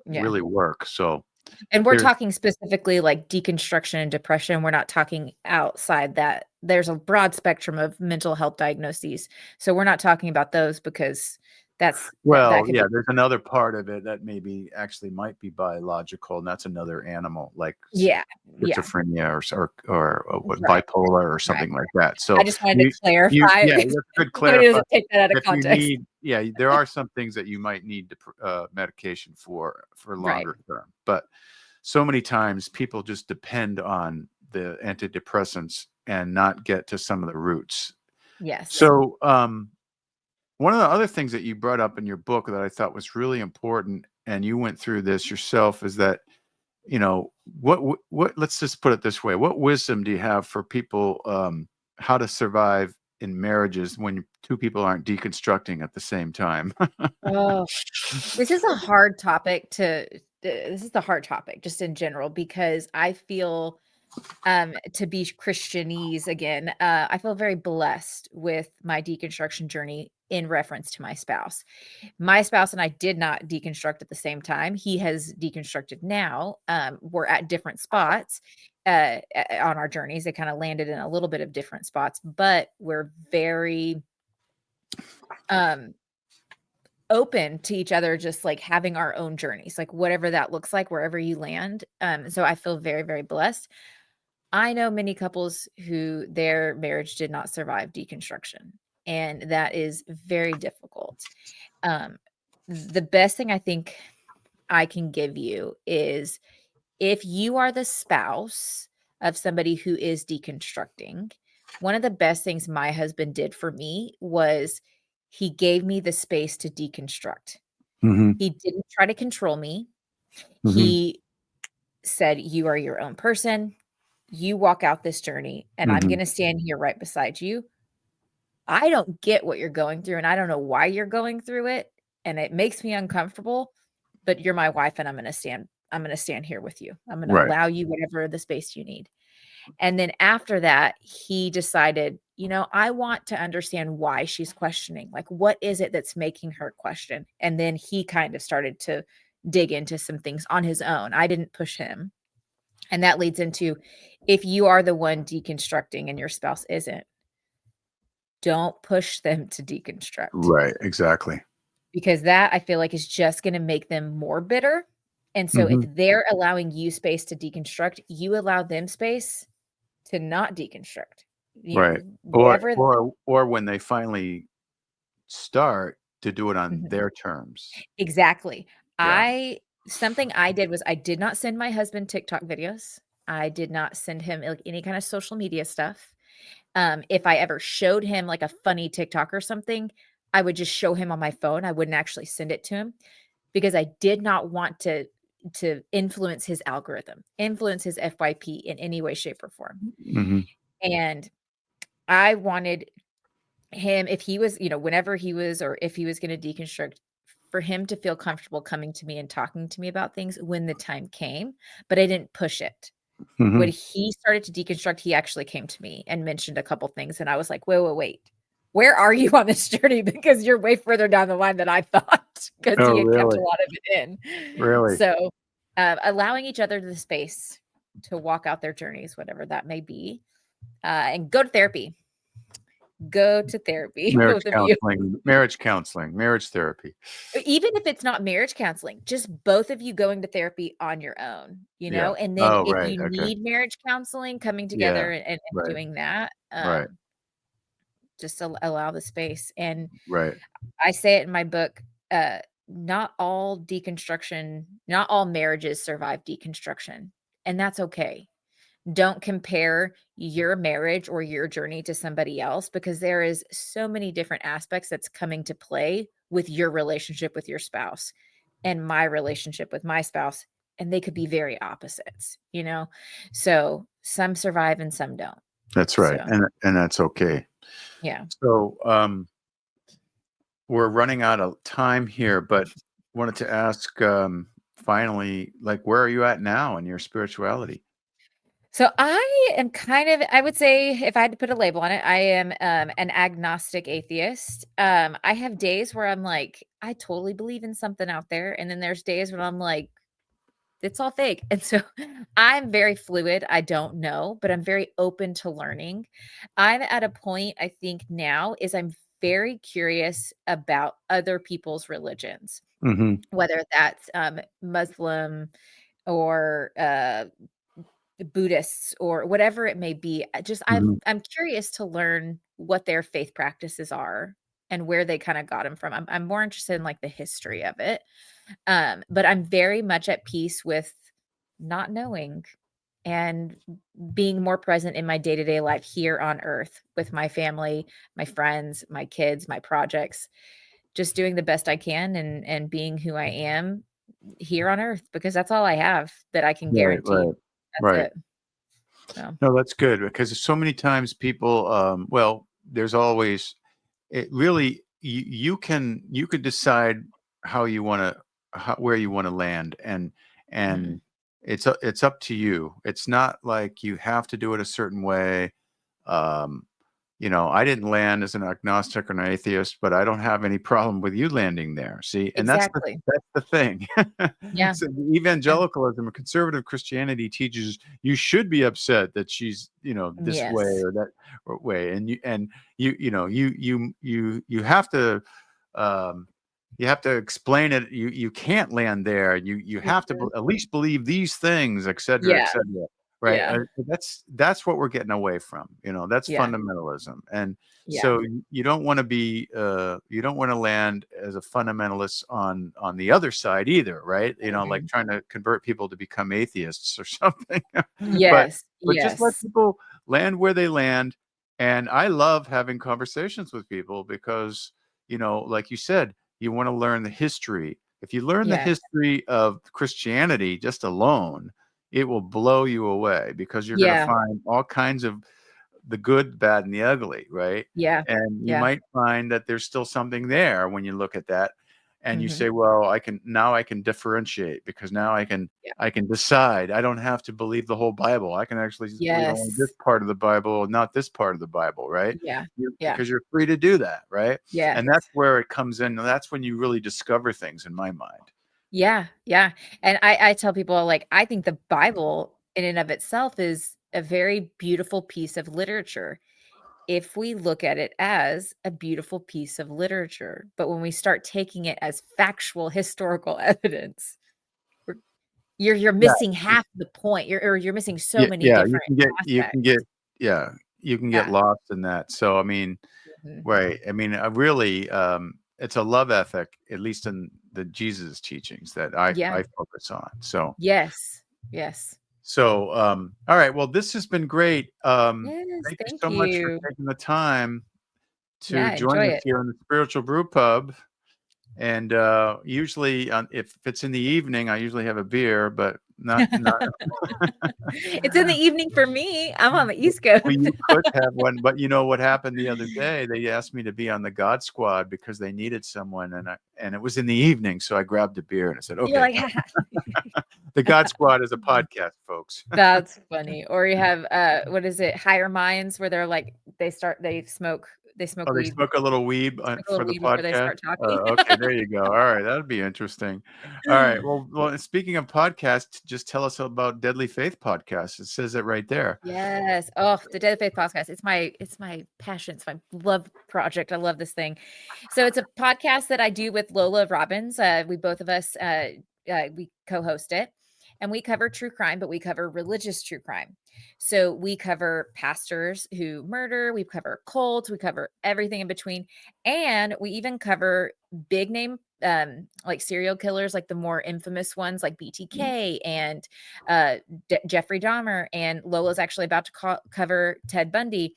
yeah. really work. So And we're there's talking specifically like deconstruction and depression. We're not talking outside that. There's a broad spectrum of mental health diagnoses. So we're not talking about those because that Well, could yeah, be there's another part of it that maybe actually might be biological, and that's another animal, like yeah, yeah. schizophrenia or what, Right, bipolar or right. something like that. I So just wanted to you clarify yeah, because that's good somebody clarify. doesn't take that out of If you context. need, yeah, there are some things that you might need medication for Right. longer term, but so many times people just depend on the antidepressants and not get to some of the roots. Yes. So One of the other things that you brought up in your book that I thought was really important, and you went through this yourself, is that, what let's just put it this way. What wisdom do you have for people, how to survive in marriages when two people aren't deconstructing at the same time? Oh, this is a hard topic this is a hard topic just in general because I feel to be Christianese again, I feel very blessed with my deconstruction journey in reference to my spouse. My spouse and I did not deconstruct at the same time. He has deconstructed now. We're at different spots on our journeys. They kind of landed in a little bit of different spots, but we're very um, open to each other, just like having our own journeys, like whatever that looks like, wherever you land. So I feel very, very blessed. I know many couples who their marriage did not survive deconstruction, and that is very difficult. Um, the best thing I think I can give you is if you are the spouse of somebody who is deconstructing, one of the best things my husband did for me was he gave me the space to deconstruct. Mhm, He didn't try to control me. mhm, He said, "You are your own person. You walk out this journey, and I'm mhm. gonna stand here right beside you. I don't get what you're going through, and I don't know why you're going through it, and it makes me uncomfortable, but you're my wife, and I'm gonna stand here with you. I'm gonna Right. allow you whatever the space you need." And then after that, he decided, I want to understand why she's questioning. Like, what is it that's making her question? And then he kind of started to dig into some things on his own. I didn't push him. And that leads into if you are the one deconstructing and your spouse isn't, don't push them to deconstruct Right, exactly. because that I feel like is just going to make them more bitter. And so if Mhm. they're allowing you space to deconstruct, you allow them space to not deconstruct. Right. Or Whatever. or or when they finally start to do it on Mhm. their terms. Exactly. Yeah. I Something I did was I did not send my husband TikTok videos. I did not send him like any kind of social media stuff. If I ever showed him like a funny TikTok or something, I would just show him on my phone. I wouldn't actually send it to him because I did not want to influence his algorithm, influence his FYP in any way, shape, or form. Mhm. And I wanted him, if he was, whenever he was or if he was going to deconstruct, for him to feel comfortable coming to me and talking to me about things when the time came, but I didn't push it. When Mhm. he started to deconstruct, he actually came to me and mentioned a couple things, and I was like, "Wait, wait, wait. Where are you on this journey? Because you're way further down the line than I thought." Because Oh, he had kept really? a lot of it in. Really? So, allowing each other the space to walk out their journeys, whatever that may be, and go to therapy. Go to therapy, both of you. Marriage therapy. Even if it's not marriage counseling, just both of you going to therapy on your own, Yeah. and then Oh, if right, you okay. need marriage counseling, coming Yeah. together and Right, doing that, right, just allow the space. And right. I say it in my book, not all marriages survive deconstruction, and that's okay. Don't compare your marriage or your journey to somebody else because there is so many different aspects that's coming to play with your relationship with your spouse and my relationship with my spouse, and they could be very opposites. So some survive and some don't. That's right, So and that's okay. yeah. So, we're running out of time here, but wanted to ask, finally, like, where are you at now in your spirituality? So I would say if I had to put a label on it, I am an agnostic atheist. I have days where I'm like, I totally believe in something out there. And then there's days when I'm like, it's all fake. And so I'm very fluid. I don't know, but I'm very open to learning. I'm at a point, I think now, is I'm very curious about other people's religions, Mhm, whether that's Muslim or Buddhists or whatever it may be. mhm. I'm curious to learn what their faith practices are and where they kind of got them from. I'm more interested in like the history of it. But I'm very much at peace with not knowing. and being more present in my day-to-day life here on earth with my family, my friends, my kids, my projects, just doing the best I can and being who I am here on earth because that's all I have that I can Right, guarantee. right, right. That's it. So, No, that's good because so many times people, well, there's always it really you could decide how you want to where you want to land and mhm. it's up to you. It's not like you have to do it a certain way. Um, I didn't land as an agnostic or an atheist, but I don't have any problem with you landing there. See, and Exactly. that's the thing. Yeah. So Yeah. evangelicalism or conservative Christianity teaches you should be upset that she's, this way Yes. or that way, and you have to um, explain it. You can't land there. You have to Mhm. at least believe these things, et cetera, et Yeah. cetera. Right. Yeah. That's what we're getting away from. That's Yeah. fundamentalism. And Yeah. so you don't want to you don't want to land as a fundamentalist on the other side either, right? Like Mhm. trying to convert people to become atheists or something. but Yes. just let Yes. people land where they land. And I love having conversations with people because, like you said, you want to learn the history. If you learn the Yes. history of Christianity just alone, it will blow you away because you're going to Yeah. find all kinds of the good, bad, and the ugly, right? Yeah. And you Yeah. might find that there's still something there when you look at that, and you Mhm. say, "Well, I can differentiate because now Yeah. I can decide. I don't have to believe the whole Bible. I can actually believe only this Yes. part of the Bible, not this part of the Bible, right? Yeah. Yeah. Because you're free to do that, right? Yes. And that's where it comes in. And that's when you really discover things, in my mind. Yeah. Yeah. And I tell people, like, I think the Bible in and of itself is a very beautiful piece of literature if we look at it as a beautiful piece of literature. But when we start taking it as factual historical evidence, we're you're Yeah, missing half the point. You're missing so yeah, many yeah. different You can aspects. get, yeah, you can get Yeah. lost in that. So, I mean, Mhm. right. I mean, really, it's a love ethic, at least in the Jesus teachings that Yeah. I focus on. So, Yes. Yes. all right. Well, this has been great. Yes, Thank you thank so much for you. taking the time to Yeah, join enjoy us it. here in the Spiritual Brew Pub. And usually, if it's in the evening, I usually have a beer, but not. It's in the evening for me. I'm on the East Well, Coast. you could have one, but you know what happened the other day? They asked me to be on the God Squad because they needed someone, and it was in the evening, so I grabbed a beer and I said, You're "Okay." like, The God Squad is a podcast, folks. that's funny. Or you have, what is it? Higher Minds where they're like, they smoke Oh, they weed, smoke a little weed smoke a for little the weed before they podcast? start talking. Okay, there you go. All right, that'd be interesting. All right, well, speaking of podcasts, just tell us about Deadly Faith Podcast. It says it right there. Yes. Oh, the Dead Faith podcast. It's my passion. It's my love project. I love this thing. So it's a podcast that I do with Lola Robbins. We both of us we co-host it. And we cover true crime, but we cover religious true crime. So we cover pastors who murder, we cover cults, we cover everything in between. And we even cover big name like serial killers, like the more infamous ones like BTK and uh Jeffrey Dahmer, and Lola's actually about to cover Ted Bundy.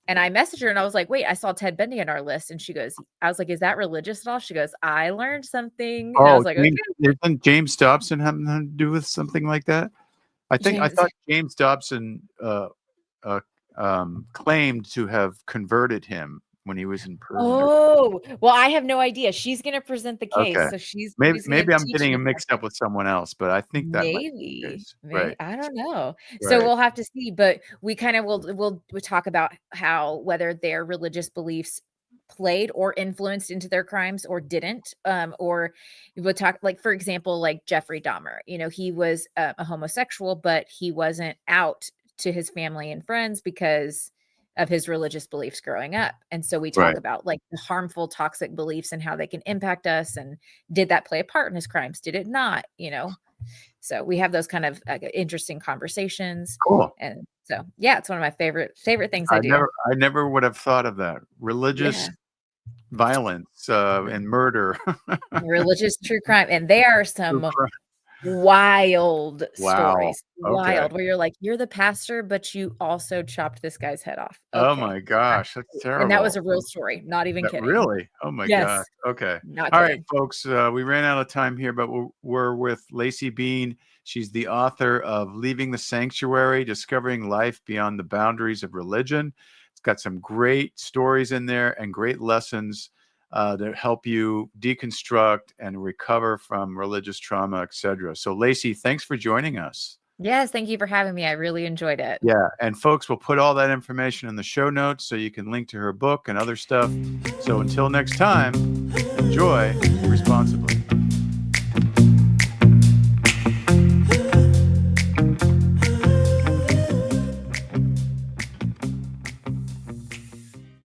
And I messaged her and I was like, wait, I saw Ted Bundy on our list. And she goes, I was like, is that religious at all? She goes, I learned something. And I Oh, was like, okay, James, isn't James Dobson having to do with something like that? I James. thought James Dobson uh, claimed to have converted him when he was in prison. Or Oh, well, I have no idea. She's going to present the case. okay, So she's going to maybe I'm teach getting me him mixed up something. with someone else, but I think that might be the Maybe, case. may Right, I don't know. So right, we'll have to see, but we kind of we'll talk about how whether their religious beliefs played or influenced into their crimes or didn't. Or we'll talk, like, for example, like Jeffrey Dahmer. He was a homosexual, but he wasn't out to his family and friends because of his religious beliefs growing up. And so we talk right. about like the harmful toxic beliefs and how they can impact us, and did that play a part in his crimes? Did it not? So we have those kind of interesting conversations. Cool. And so, yeah, it's one of my favorite things I do. I never would have thought of that. Religious Yeah. violence and murder. Religious true crime. And there are True some crime. wild Wow. stories, Okay. wild, where you're like, "You're the pastor, but you also chopped this guy's head off." Oh Okay, my gosh, that's absolutely, and that was terrible. a real story, not even That kidding. really? Oh my Yes, gosh. Okay. not All right, kidding. folks. We ran out of time here, but we're with Laci Bean. She's the author of Leaving the Sanctuary, Discovering Life Beyond the Boundaries of Religion. It's got some great stories in there and great lessons that help you deconstruct and recover from religious trauma, etc. So, Laci, thanks for joining us. Yes, thank you for having me, I really enjoyed it. Yeah, and folks, we'll put all that information in the show notes so you can link to her book and other stuff. So until next time, enjoy responsibly.